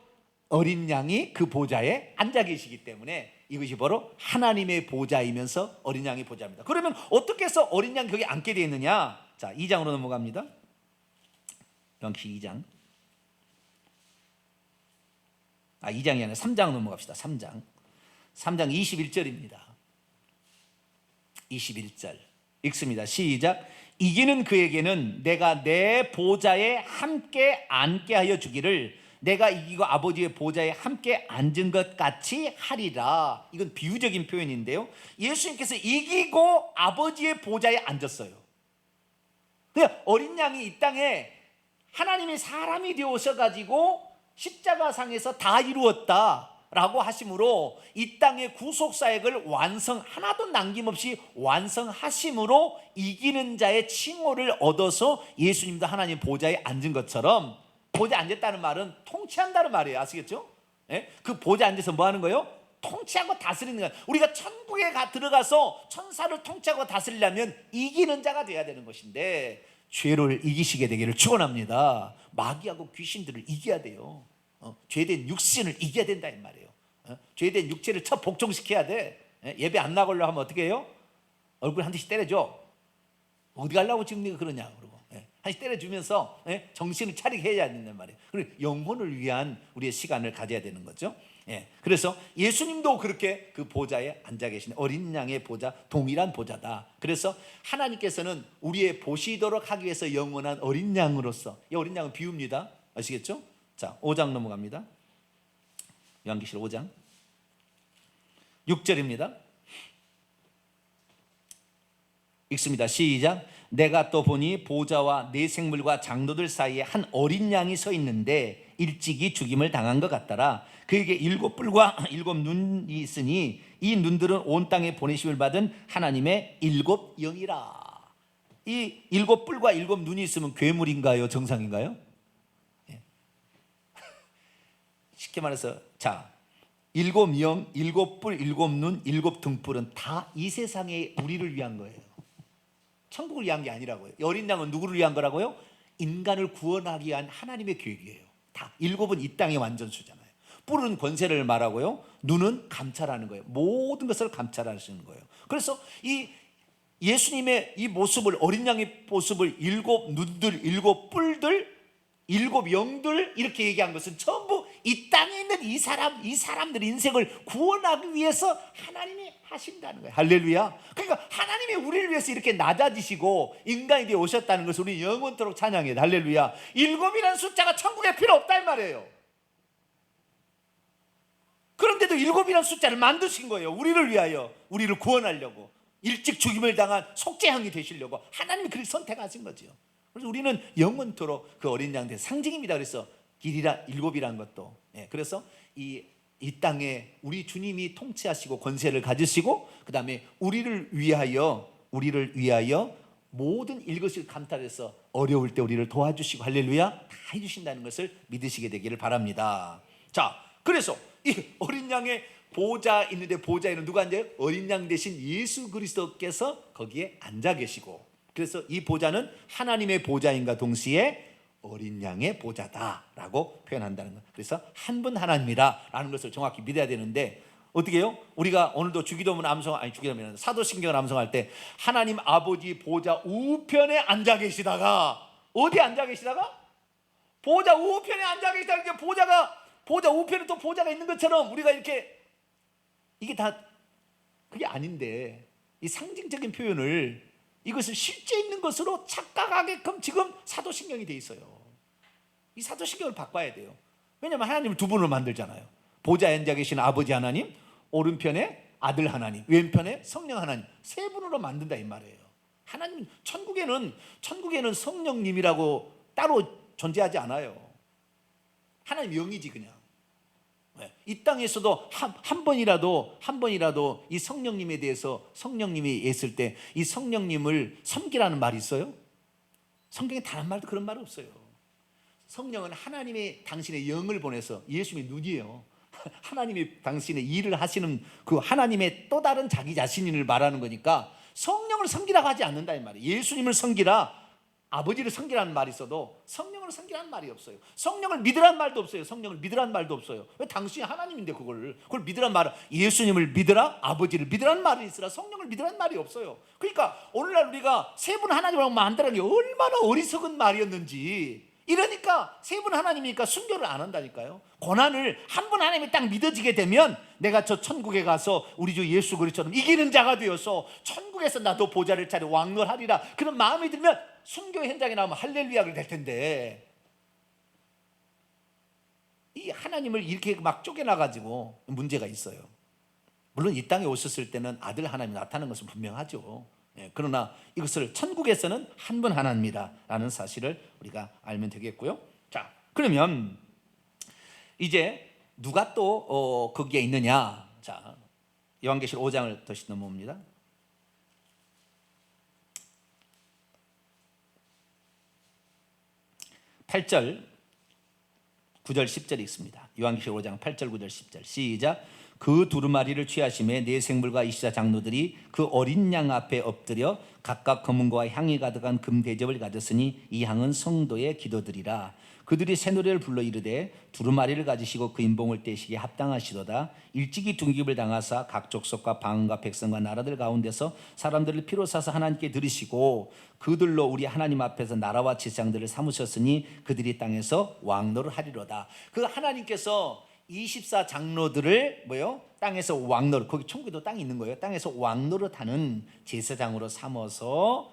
어린 양이 그 보좌에 앉아 계시기 때문에 이것이 바로 하나님의 보좌이면서 어린 양의 보좌입니다. 그러면 어떻게 해서 어린 양이 거기 앉게 되어 있느냐? 자, 2장으로 넘어갑니다. 요한계시록 2장. 2장이 아니라 3장 넘어갑시다. 3장 21절입니다. 21절 읽습니다. 시작. 이기는 그에게는 내가 내 보좌에 함께 앉게 하여 주기를 내가 이기고 아버지의 보좌에 함께 앉은 것 같이 하리라. 이건 비유적인 표현인데요, 예수님께서 이기고 아버지의 보좌에 앉았어요. 그러니까 어린 양이 이 땅에 하나님이 사람이 되어 오셔가지고 십자가상에서 다 이루었다라고 하심으로 이 땅의 구속사역을 하나도 남김없이 완성하심으로 이기는 자의 칭호를 얻어서 예수님도 하나님 보좌에 앉은 것처럼, 보좌에 앉았다는 말은 통치한다는 말이에요. 아시겠죠? 예? 그 보좌에 앉아서 뭐 하는 거예요? 통치하고 다스리는 거예요. 우리가 천국에 들어가서 천사를 통치하고 다스리려면 이기는 자가 돼야 되는 것인데, 죄를 이기시게 되기를 축원합니다. 마귀하고 귀신들을 이겨야 돼요. 죄된 육신을 이겨야 된다 이 말이에요. 죄된 육체를 첫 복종시켜야 돼. 예배 안 나가려고 하면 어떻게 해요? 얼굴 한 대씩 때려줘. 어디 가려고 지금 네가 그러냐 그러고 한 대씩 때려주면서 정신을 차리게 해야 된단 말이에요. 그리고 영혼을 위한 우리의 시간을 가져야 되는 거죠. 그래서 예수님도 그렇게 그 보좌에 앉아 계신 어린 양의 보좌, 동일한 보좌다. 그래서 하나님께서는 우리의 보시도록 하기 위해서 영원한 어린 양으로서, 이 어린 양은 비유입니다. 아시겠죠? 자, 5장 넘어갑니다. 요한계시록 5장 6절입니다. 읽습니다. 시작. 내가 또 보니 보좌와 네 생물과 장로들 사이에 한 어린 양이 서 있는데 일찍이 죽임을 당한 것 같더라. 그에게 7뿔과 7눈이 있으니 이 눈들은 온 땅에 보내심을 받은 하나님의 7영이라. 이 7뿔과 7눈이 있으면 괴물인가요? 정상인가요? 쉽게 말해서, 자, 7영, 7뿔, 7눈, 7등불은 다 이 세상에 우리를 위한 거예요. 천국을 위한 게 아니라고요. 어린 양은 누구를 위한 거라고요? 인간을 구원하기 위한 하나님의 계획이에요. 다 7은 이 땅의 완전수잖아요. 뿔은 권세를 말하고요, 눈은 감찰하는 거예요. 모든 것을 감찰하시는 거예요. 그래서 이 예수님의 이 모습을, 어린 양의 모습을 7눈들, 7뿔들, 7영들 이렇게 얘기한 것은 전부 이 땅에 있는 이 사람들의 인생을 구원하기 위해서 하나님이 하신다는 거예요. 할렐루야. 그러니까 하나님이 우리를 위해서 이렇게 낮아지시고 인간이 되어 오셨다는 것을 우리 영원토록 찬양해요. 할렐루야. 7이라는 숫자가 천국에 필요 없다 이 말이에요. 그런데도 7이라는 숫자를 만드신 거예요. 우리를 위하여, 우리를 구원하려고, 일찍 죽임을 당한 속죄양이 되시려고 하나님이 그렇게 선택하신 거죠. 그래서 우리는 영원토록 그 어린 양의 상징입니다. 그래서 길이라 7이라는 것도, 그래서 이 땅에 우리 주님이 통치하시고 권세를 가지시고, 그 다음에 우리를 위하여 모든 일것을 감탈해서 어려울 때 우리를 도와주시고, 할렐루야, 다 해주신다는 것을 믿으시게 되기를 바랍니다. 자, 그래서 이 어린 양의 보좌 있는데, 보좌에는 누가 앉아요? 어린 양 대신 예수 그리스도께서 거기에 앉아 계시고, 그래서 이 보좌는 하나님의 보좌인과 동시에 어린 양의 보좌다라고 표현한다는 것. 그래서 한 분 하나님이라는 것을 정확히 믿어야 되는데, 어떻게 해요? 우리가 오늘도 주기도문 주기도문 사도신경을 암송할 때 하나님 아버지 보좌 우편에 앉아 계시다가, 어디 앉아 계시다가? 보좌 우편에 앉아 계시다가, 보좌가 보좌 우편에 또 보좌가 있는 것처럼 우리가 이렇게, 이게 다 그게 아닌데, 이 상징적인 표현을, 이것을 실제 있는 것으로 착각하게끔 지금 사도신경이 돼 있어요. 이 사도신경을 바꿔야 돼요. 왜냐하면 하나님을 두 분으로 만들잖아요. 보좌에 앉아 계신 아버지 하나님, 오른편에 아들 하나님, 왼편에 성령 하나님, 세 분으로 만든다 이 말이에요. 하나님, 천국에는 성령님이라고 따로 존재하지 않아요. 하나님 영이지 그냥. 이 땅에서도 한 번이라도 이 성령님에 대해서, 성령님이 있을 때 이 성령님을 섬기라는 말이 있어요? 성경에 단 한 말도 그런 말 없어요. 성령은 하나님이 당신의 영을 보내서, 예수님의 눈이에요. 하나님이 당신의 일을 하시는 그 하나님의 또 다른 자기 자신을 말하는 거니까 성령을 섬기라고 하지 않는다 이 말이에요. 예수님을 섬기라, 아버지를 섬기라는 말이 있어도 성령을 섬기라는 말이 없어요. 성령을 믿으라는 말도 없어요. 성령을 믿으라는 말도 없어요. 왜? 당신이 하나님인데 그걸 믿으라는 말은, 예수님을 믿으라, 아버지를 믿으라는 말이 있으라, 성령을 믿으라는 말이 없어요. 그러니까 오늘날 우리가 세 분 하나님을 만드라는 게 얼마나 어리석은 말이었는지. 이러니까 세 분 하나님이니까 순교를 안 한다니까요. 고난을 한 분 하나님이 딱 믿어지게 되면 내가 저 천국에 가서 우리 주 예수 그리스도처럼 이기는 자가 되어서 천국에서 나도 보좌를 차려 왕노하리라, 그런 마음이 들면 순교 현장에 나오면 할렐루야가 될 텐데, 이 하나님을 이렇게 막 쪼개놔가지고 문제가 있어요. 물론 이 땅에 오셨을 때는 아들 하나님이 나타나는 것은 분명하죠. 그러나 이것을 천국에서는 한 분 하나님이라는 사실을 우리가 알면 되겠고요. 자, 그러면 이제 누가 또 거기에 있느냐? 자, 요한계시록 5장을 다시 넘어옵니다. 8절, 9절, 10절이 있습니다. 요한계시록 5장 8절, 9절, 10절 시작. 그 두루마리를 취하심에 네 생물과 24 장로들이 그 어린 양 앞에 엎드려 각각 검은고와 향이 가득한 금 대접을 가졌으니 이 향은 성도의 기도들이라. 그들이 새 노래를 불러 이르되 두루마리를 가지시고 그 인봉을 떼시기에 합당하시도다. 일찍이 둔깁을 당하사 각 족속과 방언과 백성과 나라들 가운데서 사람들을 피로 사서 하나님께 드리시고 그들로 우리 하나님 앞에서 나라와 지상들을 삼으셨으니 그들이 땅에서 왕노를 하리로다. 그 하나님께서 24 장로들을 땅에서 왕노릇, 거기 천국에도 땅이 있는 거예요. 땅에서 왕노릇 하는 제사장으로 삼아서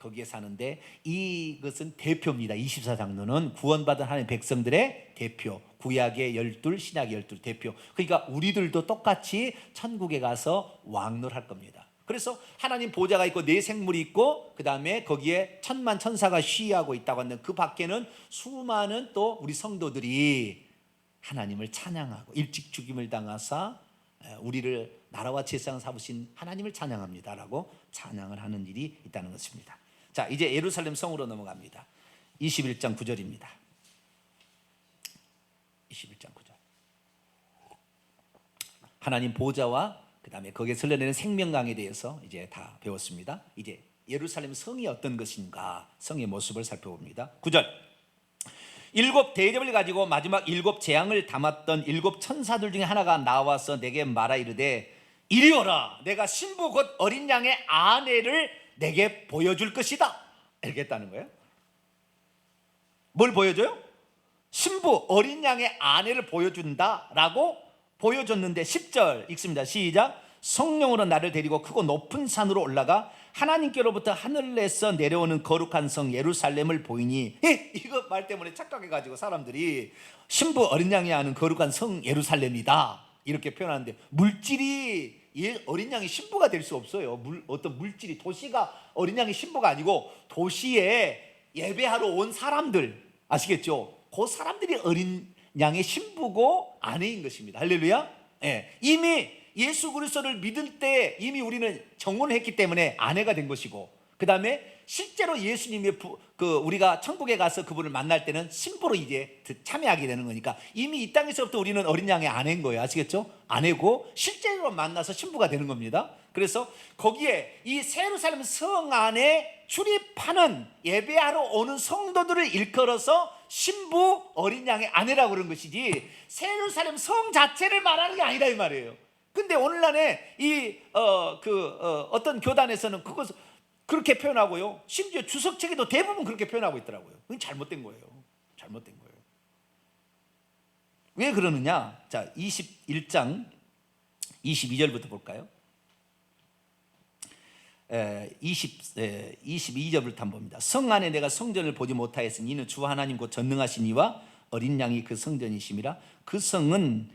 거기에 사는데, 이것은 대표입니다. 24 장로는 구원받은 하나님의 백성들의 대표, 구약의 12, 신약의 12 대표. 그러니까 우리들도 똑같이 천국에 가서 왕노를 할 겁니다. 그래서 하나님 보좌가 있고 네 생물이 있고, 그 다음에 거기에 천만 천사가 쉬하고 있다고 하는, 그 밖에는 수많은 또 우리 성도들이 하나님을 찬양하고, 일찍 죽임을 당하사 우리를 나라와 제사장 삼으신 하나님을 찬양합니다라고 찬양을 하는 일이 있다는 것입니다. 자, 이제 예루살렘 성으로 넘어갑니다. 21장 9절입니다. 21장 9절. 하나님 보좌와 그 다음에 거기에 흘러내리는 생명강에 대해서 이제 다 배웠습니다. 이제 예루살렘 성이 어떤 것인가, 성의 모습을 살펴봅니다. 9절. 7 대접을 가지고 마지막 7 재앙을 담았던 7 천사들 중에 하나가 나와서 내게 말하 이르되 이리 오라, 내가 신부 곧 어린 양의 아내를 내게 보여줄 것이다, 이렇게 했다는 거예요. 뭘 보여줘요? 신부 어린 양의 아내를 보여준다라고 보여줬는데 10절 읽습니다. 시작. 성령으로 나를 데리고 크고 높은 산으로 올라가 하나님께로부터 하늘에서 내려오는 거룩한 성 예루살렘을 보이니, 이거 말 때문에 착각해가지고 사람들이 신부 어린 양이 하는 거룩한 성 예루살렘이다 이렇게 표현하는데, 물질이 어린 양이 신부가 될 수 없어요. 어떤 물질이, 도시가 어린 양이 신부가 아니고 도시에 예배하러 온 사람들, 아시겠죠? 그 사람들이 어린 양의 신부고 아내인 것입니다. 할렐루야. 이미 예수 그리스도를 믿을 때 이미 우리는 정혼을 했기 때문에 아내가 된 것이고, 그 다음에 실제로 예수님이 우리가 천국에 가서 그분을 만날 때는 신부로 이제 참여하게 되는 거니까 이미 이 땅에서부터 우리는 어린 양의 아내인 거예요. 아시겠죠? 아내고 실제로 만나서 신부가 되는 겁니다. 그래서 거기에 이 예루살렘 성 안에 출입하는 예배하러 오는 성도들을 일컬어서 신부 어린 양의 아내라고 그런 것이지 예루살렘 성 자체를 말하는 게 아니다 이 말이에요. 근데 오늘날에 어떤 교단에서는 그것을 그렇게 표현하고요, 심지어 주석책에도 대부분 그렇게 표현하고 있더라고요. 그건 잘못된 거예요. 잘못된 거예요. 왜 그러느냐? 자, 21장 22절부터 볼까요? 22절부터 한번 봅니다. 성 안에 내가 성전을 보지 못하였으니 이는 주 하나님 곧 전능하신 이와 어린 양이 그 성전이심이라. 그 성은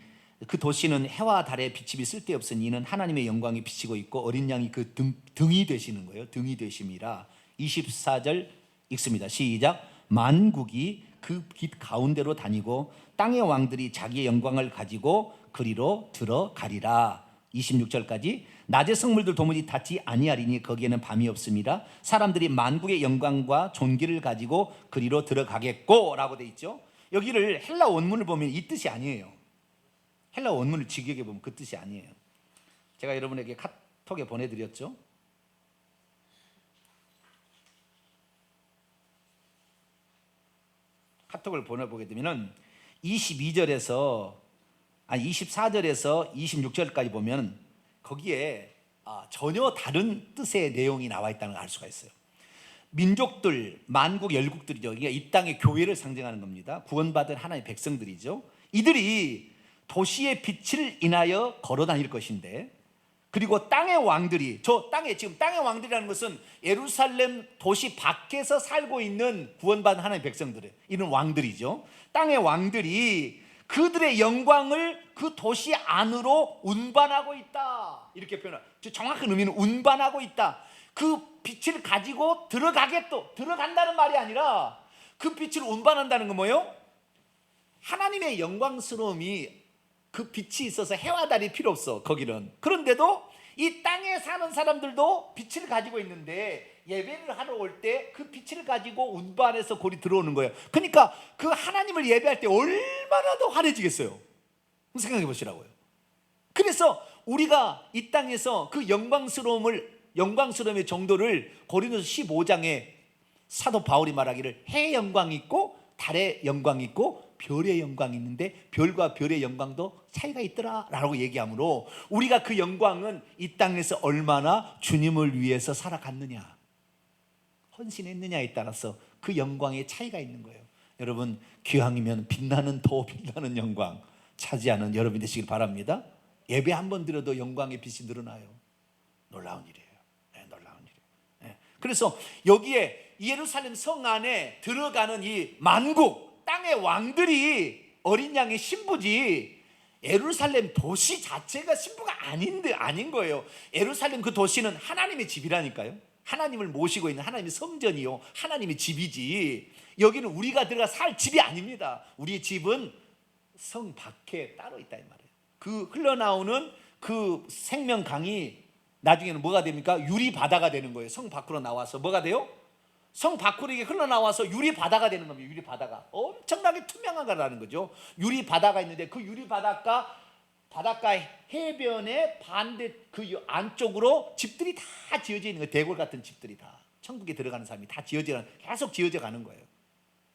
그 도시는 해와 달의 비침이 쓸데없으니 이는 하나님의 영광이 비치고 있고 어린 양이 그 등이 되시는 거예요. 등이 되심이라. 24절 읽습니다. 시작. 만국이 그 길 가운데로 다니고 땅의 왕들이 자기의 영광을 가지고 그리로 들어가리라. 26절까지 낮의 성물들 도무지 닿지 아니하리니 거기에는 밤이 없습니다. 사람들이 만국의 영광과 존귀를 가지고 그리로 들어가겠고 라고 돼 있죠. 여기를 헬라 원문을 보면 이 뜻이 아니에요. 헬라 원문을 직역해 보면 그 뜻이 아니에요. 제가 여러분에게 카톡에 보내드렸죠. 카톡을 보내보게 되면 24절에서 26절까지 보면 거기에 전혀 다른 뜻의 내용이 나와 있다는 걸 알 수가 있어요. 민족들, 만국 열국들이죠. 그러니까 이 땅의 교회를 상징하는 겁니다. 구원받은 하나님의 백성들이죠. 이들이 도시의 빛을 인하여 걸어 다닐 것인데, 그리고 땅의 왕들이, 지금 땅의 왕들이라는 것은 예루살렘 도시 밖에서 살고 있는 구원받은 하나님의 백성들, 이런 왕들이죠. 땅의 왕들이 그들의 영광을 그 도시 안으로 운반하고 있다, 이렇게 표현해요. 정확한 의미는 운반하고 있다. 그 빛을 가지고 들어간다는 말이 아니라 그 빛을 운반한다는 건 뭐예요? 하나님의 영광스러움이, 그 빛이 있어서 해와 달이 필요 없어 거기는. 그런데도 이 땅에 사는 사람들도 빛을 가지고 있는데 예배를 하러 올 때 그 빛을 가지고 운반해서 골이 들어오는 거예요. 그러니까 그 하나님을 예배할 때 얼마나 더 환해지겠어요. 생각해 보시라고요. 그래서 우리가 이 땅에서 그 영광스러움의 정도를 고린도서 15장에 사도 바울이 말하기를 해의 영광이 있고 달의 영광이 있고 별의 영광이 있는데 별과 별의 영광도 차이가 있더라 라고 얘기하므로, 우리가 그 영광은 이 땅에서 얼마나 주님을 위해서 살아갔느냐, 헌신했느냐에 따라서 그 영광의 차이가 있는 거예요. 여러분, 기왕이면 더 빛나는 영광 차지하는 여러분이 되시길 바랍니다. 예배 한 번 드려도 영광의 빛이 늘어나요. 놀라운 일이에요. 네, 놀라운 일이에요. 네. 그래서 여기에 예루살렘 성 안에 들어가는 이 만국 땅의 왕들이 어린 양의 신부지, 예루살렘 도시 자체가 신부가 아닌 거예요. 예루살렘 그 도시는 하나님의 집이라니까요. 하나님을 모시고 있는 하나님의 성전이요, 하나님의 집이지, 여기는 우리가 들어가 살 집이 아닙니다. 우리의 집은 성 밖에 따로 있다 이 말이에요. 그 흘러나오는 그 생명강이 나중에는 뭐가 됩니까? 유리 바다가 되는 거예요. 성 밖으로 나와서 뭐가 돼요? 성 밖으로 이게 흘러나와서 유리 바다가 되는 겁니다. 유리 바다가 엄청나게 투명한 거라는 거죠. 유리 바다가 있는데 그 유리 바닷가 해변의 반대 그 안쪽으로 집들이 다 지어져 있는 거예요. 대궐 같은 집들이 다, 천국에 들어가는 사람이 다 계속 지어져 가는 거예요.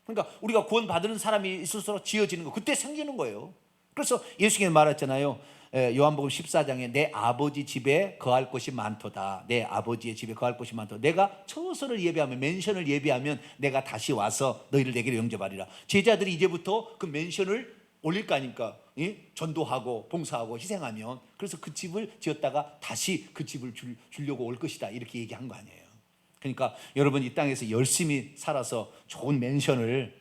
그러니까 우리가 구원 받는 사람이 있을수록 지어지는 거, 그때 생기는 거예요. 그래서 예수님이 말했잖아요. 요한복음 14장에 내 아버지 집에 거할 곳이 많도다. 내 아버지의 집에 거할 곳이 많도다. 내가 처소를 예배하면, 맨션을 예배하면 내가 다시 와서 너희를 내게로 영접하리라. 제자들이 이제부터 그 맨션을 올릴 거 아닙니까? 전도하고 봉사하고 희생하면. 그래서 그 집을 지었다가 다시 그 집을 주려고 올 것이다, 이렇게 얘기한 거 아니에요. 그러니까 여러분, 이 땅에서 열심히 살아서 좋은 맨션을,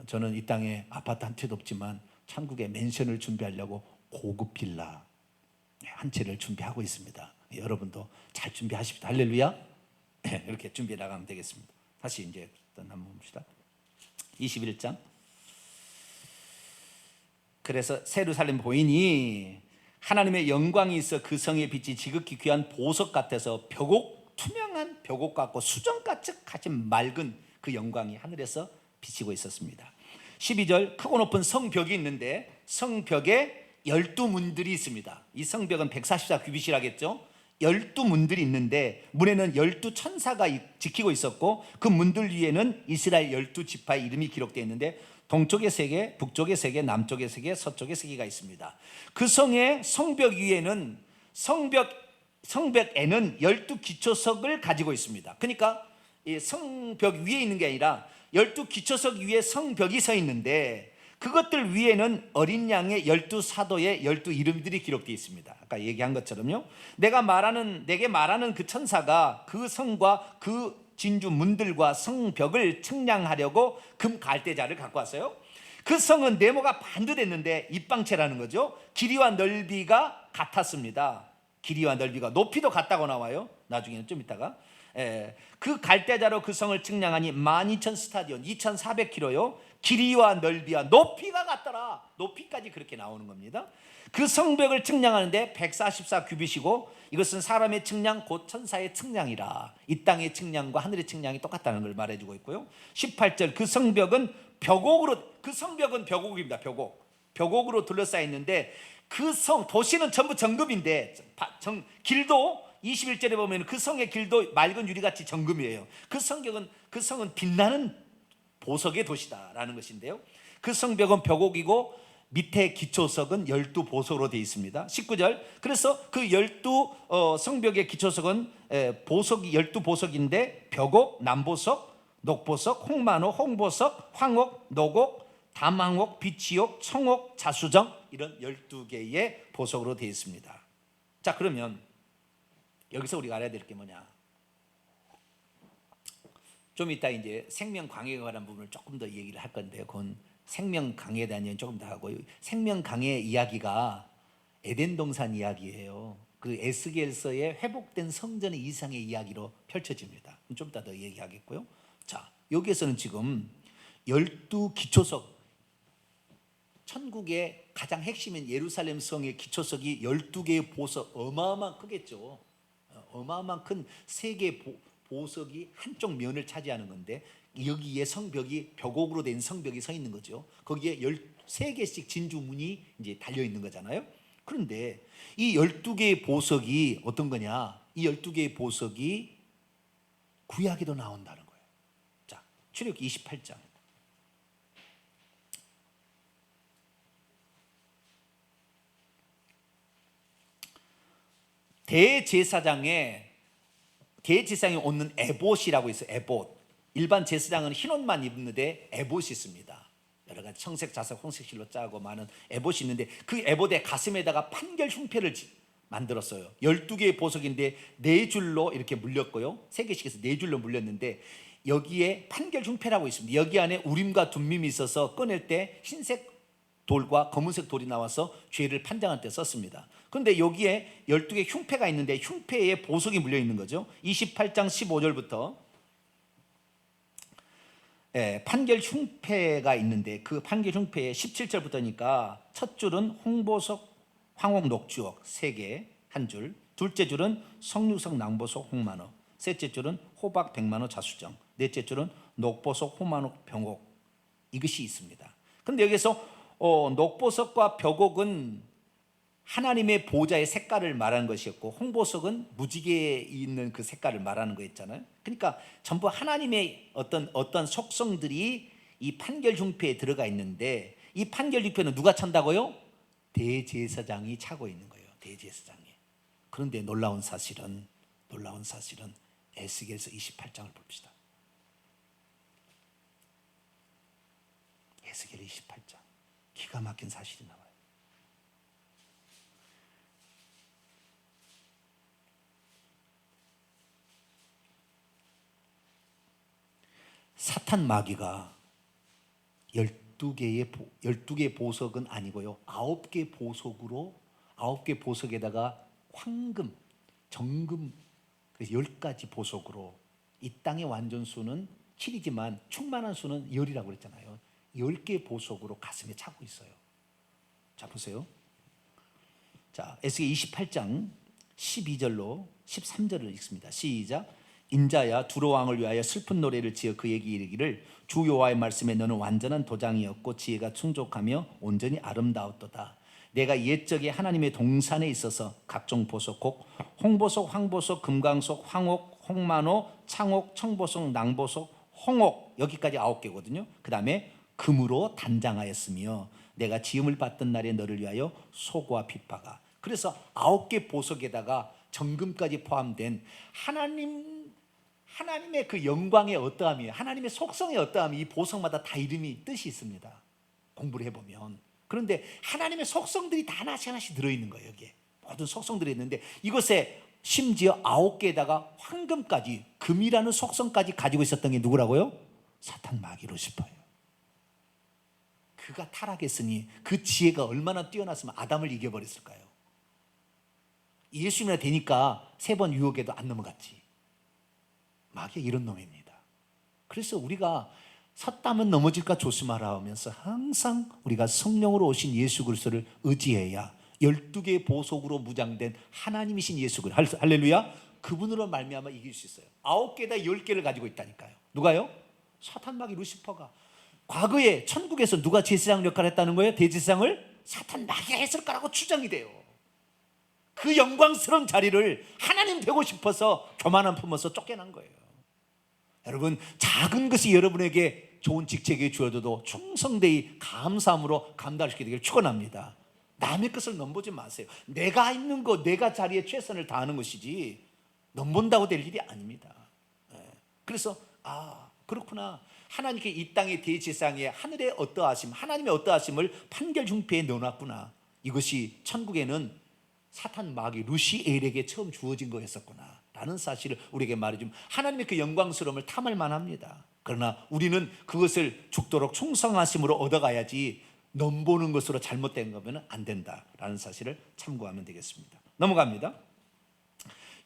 저는 이 땅에 아파트 한 채도 없지만 천국에 맨션을 준비하려고 고급 빌라 한 채를 준비하고 있습니다. 여러분도 잘 준비하십시오. 할렐루야. 이렇게 준비해 나가면 되겠습니다. 다시 이제 한번 봅시다. 21장. 그래서 예루살렘 보이니 하나님의 영광이 있어 그 성의 빛이 지극히 귀한 보석 같아서 투명한 벽옥 같고 수정같이 맑은 그 영광이 하늘에서 비치고 있었습니다. 12절, 크고 높은 성벽이 있는데 성벽에 12문들이 있습니다. 이 성벽은 144규빗이라겠죠. 12문들이 있는데 문에는 12천사가 지키고 있었고 그 문들 위에는 이스라엘 12지파의 이름이 기록되어 있는데 동쪽에 3개, 북쪽에 3개, 남쪽에 3개, 서쪽에 3개가 있습니다. 그 성의 성벽 위에는 성벽에는 12기초석을 가지고 있습니다. 그러니까 이 성벽 위에 있는 게 아니라 12기초석 위에 성벽이 서 있는데 그것들 위에는 어린 양의 12사도의 12이름들이 기록되어 있습니다. 아까 얘기한 것처럼요. 내게 말하는 그 천사가 그 성과 그 진주 문들과 성벽을 측량하려고 금 갈대자를 갖고 왔어요. 그 성은 네모가 반듯했는데 입방체라는 거죠. 길이와 넓이가 같았습니다. 길이와 넓이가, 높이도 같다고 나와요. 나중에는 좀 이따가. 그 갈대자로 그 성을 측량하니 12,000 스타디온, 2,400km요. 길이와 넓이와 높이가 같더라. 높이까지 그렇게 나오는 겁니다. 그 성벽을 측량하는데 144 규빗이고, 이것은 사람의 측량 곧 천사의 측량이라. 이 땅의 측량과 하늘의 측량이 똑같다는 걸 말해주고 있고요. 18절, 그 성벽은 벽옥으로, 그 성벽은 벽옥입니다. 벽옥으로 둘러싸여 있는데, 그 성, 도시는 전부 정금인데, 길도 21절에 보면 그 성의 길도 맑은 유리같이 정금이에요. 그 성은 빛나는 보석의 도시다라는 것인데요. 그 성벽은 벽옥이고 밑에 기초석은 12보석으로 되어 있습니다. 19절, 그래서 그 12성벽의 기초석은 보석이 12보석인데 벽옥, 남보석, 녹보석, 홍만호, 홍보석, 황옥, 녹옥, 담황옥, 비치옥, 청옥, 자수정, 이런 12개의 보석으로 되어 있습니다. 자, 그러면 여기서 우리가 알아야 될 게 뭐냐? 좀 이따 이제 생명 강해에 관한 부분을 조금 더 얘기를 할 건데요. 그건 생명 강해에 대한 얘기는 조금 더 하고, 생명 강해 이야기가 에덴 동산 이야기예요. 그 에스겔서의 회복된 성전의 이상의 이야기로 펼쳐집니다. 좀 이따 더 얘기하겠고요. 자, 여기에서는 지금 12기초석, 천국의 가장 핵심인 예루살렘 성의 기초석이 12개의 보석, 어마어마한 크겠죠. 어마어마한 큰 3개의 보석이 한쪽 면을 차지하는 건데, 여기에 성벽이 벽옥으로 된 성벽이 서 있는 거죠. 거기에 13개씩 진주문이 이제 달려 있는 거잖아요. 그런데 이 12개의 보석이 어떤 거냐? 이 12개의 보석이 구약에도 나온다는 거예요. 자, 출애굽기 28장. 대제사장에 얻는 에봇이라고 있어요. 에봇. 일반 제사장은 흰 옷만 입는데 에봇이 있습니다. 여러 가지 청색, 자색, 홍색 실로 짜고 많은 에봇이 있는데, 그 에봇의 가슴에다가 판결 흉패를 만들었어요. 12개의 보석인데 4줄로 이렇게 물렸고요. 3개씩 해서 4줄로 물렸는데, 여기에 판결 흉패라고 있습니다. 여기 안에 우림과 둠밈이 있어서 꺼낼 때 흰색 돌과 검은색 돌이 나와서 죄를 판정할 때 썼습니다. 그런데 여기에 12개 흉패가 있는데, 흉패에 보석이 물려 있는 거죠. 28장 15절부터 판결 흉패가 있는데, 그 판결 흉패의 17절부터니까 첫 줄은 홍보석, 황옥, 녹주옥 3개 한 줄, 둘째 줄은 석류석, 낭보석, 홍만호, 셋째 줄은 호박, 백만호, 자수정, 넷째 줄은 녹보석, 호만옥, 병옥, 이것이 있습니다. 그런데 여기서 녹보석과 벽옥은 하나님의 보좌의 색깔을 말하는 것이었고, 홍보석은 무지개에 있는 그 색깔을 말하는 거였잖아요. 그러니까 전부 하나님의 어떤 속성들이 이 판결 흉패에 들어가 있는데, 이 판결 흉패는 누가 찬다고요? 대제사장이 차고 있는 거예요. 대제사장이. 그런데 놀라운 사실은 에스겔서 28장을 봅시다. 에스겔 28장. 기가 막힌 사실이 나와요. 사탄 마귀가 12개의 보석은 아니고요, 9개 보석에다가 황금, 정금, 그래서 10가지 보석으로, 이 땅의 완전수는 7이지만 충만한 수는 10이라고 그랬잖아요. 10개 보석으로 가슴에 차고 있어요. 자, 보세요. 자, 에스겔 28장 12절로 13절을 읽습니다. 시작. 인자야, 두로 왕을 위하여 슬픈 노래를 지어 그에게 이르기를, 주 여호와의 말씀에 너는 완전한 도장이었고 지혜가 충족하며 온전히 아름다웠도다. 내가 옛적에 하나님의 동산에 있어서 각종 보석, 곧 홍보석, 황보석, 금강석, 황옥, 홍만호, 창옥, 청보석, 낭보석, 홍옥, 여기까지 9개거든요. 그 다음에 금으로 단장하였으며 내가 지음을 받던 날에 너를 위하여 소고와 빗바가. 그래서 9개 보석에다가 정금까지 포함된 하나님의 그 영광의 어떠함이, 하나님의 속성의 어떠함이 이 보석마다 다 이름이, 뜻이 있습니다. 공부를 해보면. 그런데 하나님의 속성들이 다 하나씩 하나씩 들어있는 거예요. 여기에 모든 속성들이 있는데 이것에 심지어 9개에다가 황금까지, 금이라는 속성까지 가지고 있었던 게 누구라고요? 사탄 마귀 루시퍼예요. 그가 타락했으니 그 지혜가 얼마나 뛰어났으면 아담을 이겨버렸을까요? 예수님이나 되니까 3번 유혹에도 안 넘어갔지. 마귀가 이런 놈입니다. 그래서 우리가 섰다면 넘어질까 조심하라 하면서 항상 우리가 성령으로 오신 예수 그리스도를 의지해야 12개의 보석으로 무장된 하나님이신 예수 그리스도, 할렐루야, 그분으로 말미암아 이길 수 있어요. 9개에다 10개를 가지고 있다니까요. 누가요? 사탄 마귀 루시퍼가. 과거에 천국에서 누가 제사장 역할을 했다는 거예요? 대제사장을 사탄 마귀가 했을 거라고 추정이 돼요. 그 영광스러운 자리를 하나님 되고 싶어서 교만함 품어서 쫓겨난 거예요. 여러분, 작은 것이 여러분에게 좋은 직책에 주어도 충성되이 감사함으로 감당시키게 되기를 축원합니다. 남의 것을 넘보지 마세요. 내가 있는 것, 내가 자리에 최선을 다하는 것이지 넘본다고 될 일이 아닙니다. 그래서 그렇구나, 하나님께 이 땅의 대제사장의 하늘의 어떠하심, 하나님의 어떠하심을 판결 중표에 넣어놨구나. 이것이 천국에는 사탄 마귀 루시엘에게 처음 주어진 거였었구나 라는 사실을 우리에게 말해주면 하나님의 그 영광스러움을 탐할 만합니다. 그러나 우리는 그것을 죽도록 충성하심으로 얻어가야지 넘보는 것으로 잘못된 거면 안 된다라는 사실을 참고하면 되겠습니다. 넘어갑니다.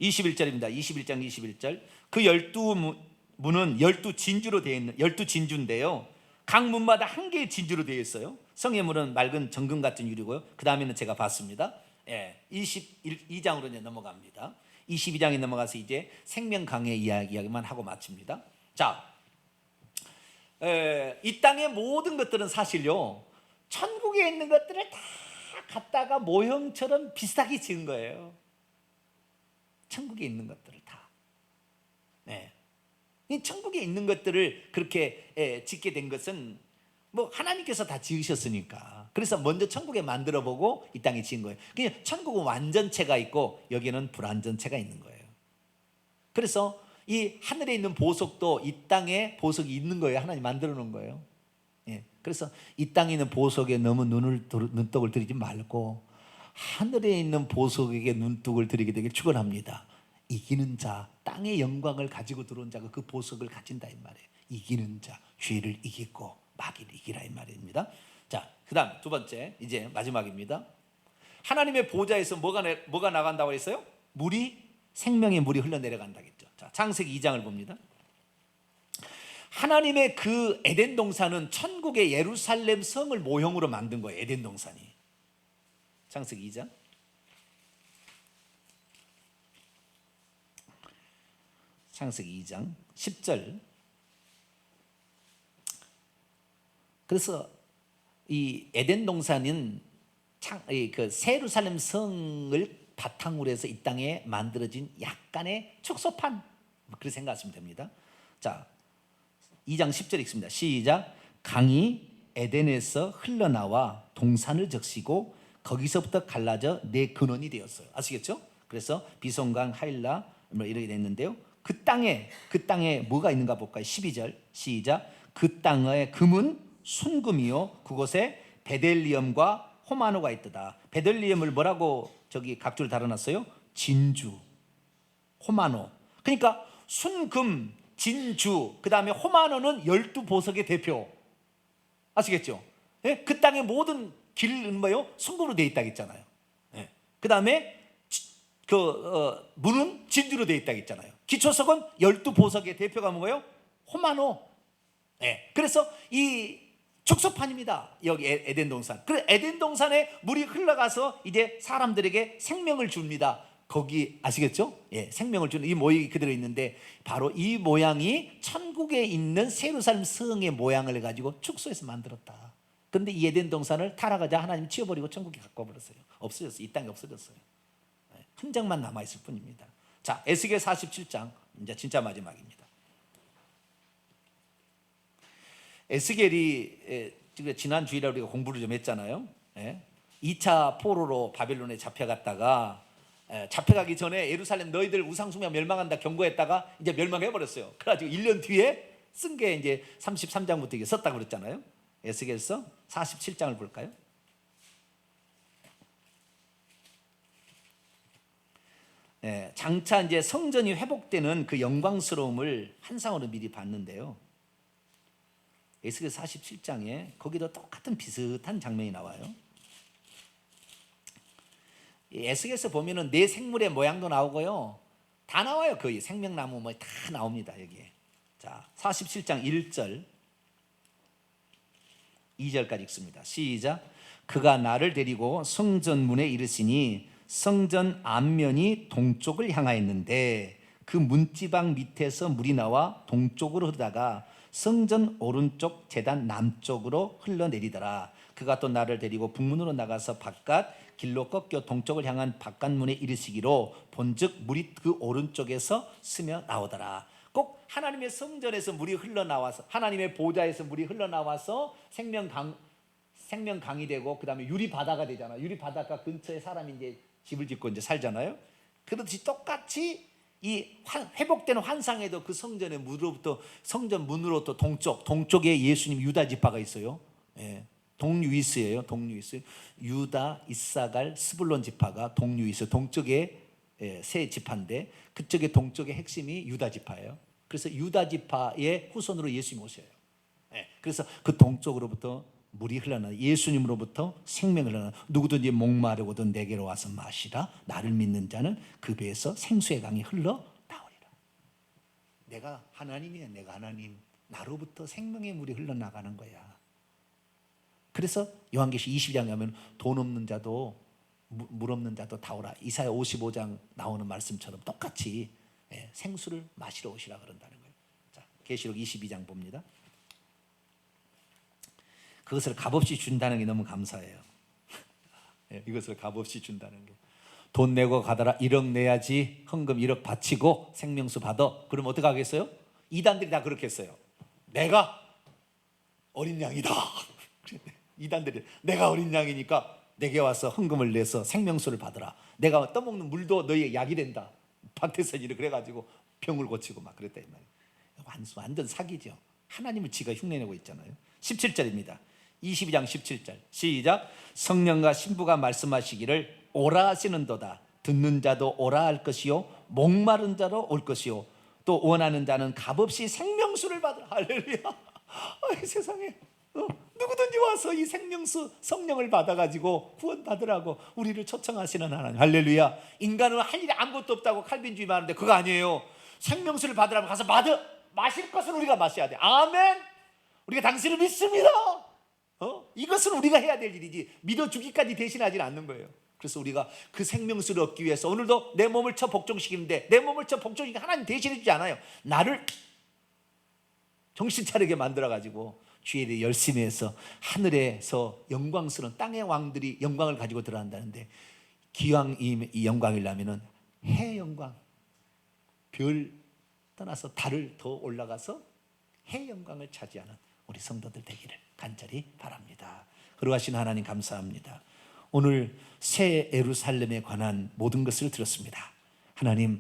21절입니다. 21장 21절. 그 12문은 12진주로 되어 있는 12진주인데요. 각 문마다 한 개의 진주로 되어 있어요. 성의 문은 맑은 정금 같은 유리고요. 그 다음에는 제가 봤습니다. 22장으로 이제 넘어갑니다. 22장에 넘어가서 이제 생명강의 이야기만 하고 마칩니다. 자, 이 땅의 모든 것들은 사실요, 천국에 있는 것들을 다 갖다가 모형처럼 비슷하게 지은 거예요. 천국에 있는 것들을 다. 이 천국에 있는 것들을 그렇게 짓게 된 것은 뭐 하나님께서 다 지으셨으니까. 그래서 먼저 천국에 만들어 보고 이 땅에 지은 거예요. 그냥 천국은 완전체가 있고 여기는 불완전체가 있는 거예요. 그래서 이 하늘에 있는 보석도 이 땅에 보석이 있는 거예요. 하나님 만들어 놓은 거예요. 그래서 이 땅에 있는 보석에 너무 눈독을 들이지 말고 하늘에 있는 보석에게 눈독을 들이게 되길 축원합니다. 이기는 자, 땅의 영광을 가지고 들어온 자가 그 보석을 가진다 이 말이에요. 이기는 자, 죄를 이기고 마귀를 이기라 이 말입니다. 자, 그 다음 두 번째, 이제 마지막입니다. 하나님의 보좌에서 뭐가 나간다고 했어요? 생명의 물이 흘러내려간다 했죠. 자, 창세기 2장을 봅니다. 하나님의 그 에덴 동산은 천국의 예루살렘 성을 모형으로 만든 거예요. 에덴 동산이. 창세기 2장. 창세기 2장 10절. 그래서 이 에덴 동산은 그 예루살렘 성을 바탕으로 해서 이 땅에 만들어진 약간의 축소판, 그렇게 생각하시면 됩니다. 자, 2장 10절 읽습니다. 시작. 강이 에덴에서 흘러나와 동산을 적시고 거기서부터 갈라져 내 근원이 되었어요. 아시겠죠? 그래서 비송강, 하일라 뭐 이렇게 됐는데요. 그 땅에 뭐가 있는가 볼까요? 12절 시작. 그 땅의 금은 순금이요 그곳에 베델리엄과 호마노가 있더라. 베델리엄을 뭐라고 저기 각주를 달아놨어요? 진주, 호마노. 그러니까 순금, 진주, 그 다음에 호마노는 12보석의 대표. 아시겠죠? 그 땅의 모든 길은 뭐예요? 순금으로 되어 있다고 했잖아요. 그 다음에 문은 진주로 되어 있다고 했잖아요. 기초석은 12보석의 대표가 뭐예요? 호마노. 그래서 이 축소판입니다. 여기 에덴 동산. 그래서 에덴 동산에 물이 흘러가서 이제 사람들에게 생명을 줍니다. 거기 아시겠죠? 생명을 주는 이 모양이 그대로 있는데 바로 이 모양이 천국에 있는 예루살렘 성의 모양을 가지고 축소해서 만들었다. 그런데 이 에덴 동산을 타락하자 하나님이 치워버리고 천국에 갖고 버렸어요. 없어졌어요. 이 땅에 없어졌어요. 흔적만 남아있을 뿐입니다. 자, 에스겔 47장 이제 진짜 마지막입니다. 에스겔이 지난 주일에 우리가 공부를 좀 했잖아요. 2차 포로로 바벨론에 잡혀갔다가 잡혀가기 전에 예루살렘 너희들 우상숭배 멸망한다 경고했다가 이제 멸망해버렸어요. 그래가지고 1년 뒤에 쓴 게 이제 33장부터 이게 썼다고 그랬잖아요. 에스겔서 47장을 볼까요? 장차 이제 성전이 회복되는 그 영광스러움을 환상으로 미리 봤는데요. 에스겔 47장에 거기도 똑같은 비슷한 장면이 나와요. 에스겔에서 보면은 네 생물의 모양도 나오고요. 다 나와요. 거의 생명나무 뭐 다 나옵니다. 여기에. 자, 47장 1절 2절까지 읽습니다. 시작. 그가 나를 데리고 성전 문에 이르시니 성전 앞면이 동쪽을 향하였는데 그 문지방 밑에서 물이 나와 동쪽으로 흐르다가 성전 오른쪽 제단 남쪽으로 흘러내리더라. 그가 또 나를 데리고 북문으로 나가서 바깥 길로 꺾여 동쪽을 향한 바깥문에 이르시기로 본즉 물이 그 오른쪽에서 스며 나오더라. 꼭 하나님의 성전에서 물이 흘러나와서 하나님의 보좌에서 물이 흘러나와서 생명강이 되고 그다음에 유리바다가 되잖아요. 유리바닷가 근처에 사람이 이제 집을 짓고 이제 살잖아요. 그렇듯이 똑같이 이 회복되는 환상에도 그 성전의 문으로부터 성전 문으로부터 동쪽에 예수님 유다 지파가 있어요. 동유이스예요. 동유이스. 유다, 이사갈, 스불론 지파가 동유이스. 동쪽에 세 지파인데 그쪽에 동쪽의 핵심이 유다 지파예요. 그래서 유다 지파의 후손으로 예수님이 오셔요. 그래서 그 동쪽으로부터 물이 흘러나 예수님으로부터 생명을 흘러나 누구든지 목마르거든 내게로 와서 마시라. 나를 믿는 자는 그 배에서 생수의 강이 흘러 나오리라. 내가 하나님이야. 내가 하나님. 나로부터 생명의 물이 흘러나가는 거야. 그래서 요한계시 22장에 가면 돈 없는 자도 물 없는 자도 다 오라. 이사야 55장 나오는 말씀처럼 똑같이 생수를 마시러 오시라 그런다는 거예요. 자, 계시록 22장 봅니다. 그것을 값없이 준다는 게 너무 감사해요. 이것을 값없이 준다는 게. 돈 내고 가더라. 1억 내야지. 헌금 1억 바치고 생명수 받아. 그럼 어떻게 하겠어요? 이단들이 다 그렇게 했어요. 내가 어린 양이다. 이단들이 내가 어린 양이니까 내게 와서 헌금을 내서 생명수를 받으라. 내가 떠먹는 물도 너희의 약이 된다. 박태선이를 그래가지고 병을 고치고 막 그랬다 이 말이에요. 완전 사기죠. 하나님을 지가 흉내내고 있잖아요. 17절입니다. 22장 17절 시작. 성령과 신부가 말씀하시기를 오라 하시는도다. 듣는 자도 오라 할 것이요 목마른 자로 올 것이요 또 원하는 자는 값없이 생명수를 받으라. 할렐루야. 아이 세상에 누구든지 와서 이 생명수 성령을 받아가지고 구원 받으라고 우리를 초청하시는 하나님. 할렐루야. 인간은 할 일이 아무것도 없다고 칼빈주의 말하는데 그거 아니에요. 생명수를 받으라면 가서 마실 것을 우리가 마셔야 돼. 아멘. 우리가 당신을 믿습니다. 이것은 우리가 해야 될 일이지 믿어주기까지 대신하지는 않는 거예요. 그래서 우리가 그 생명수를 얻기 위해서 오늘도 내 몸을 쳐 복종시키는데 내 몸을 쳐 복종시키는 하나님 대신해 주지 않아요. 나를 정신 차리게 만들어가지고 주에 대해 열심히 해서 하늘에서 영광스러운 땅의 왕들이 영광을 가지고 들어간다는데 기왕 이 영광이라면은 해 영광, 별 떠나서 달을 더 올라가서 해 영광을 차지하는 우리 성도들 되기를 간절히 바랍니다. 거룩하신 하나님 감사합니다. 오늘 새 예루살렘에 관한 모든 것을 들었습니다. 하나님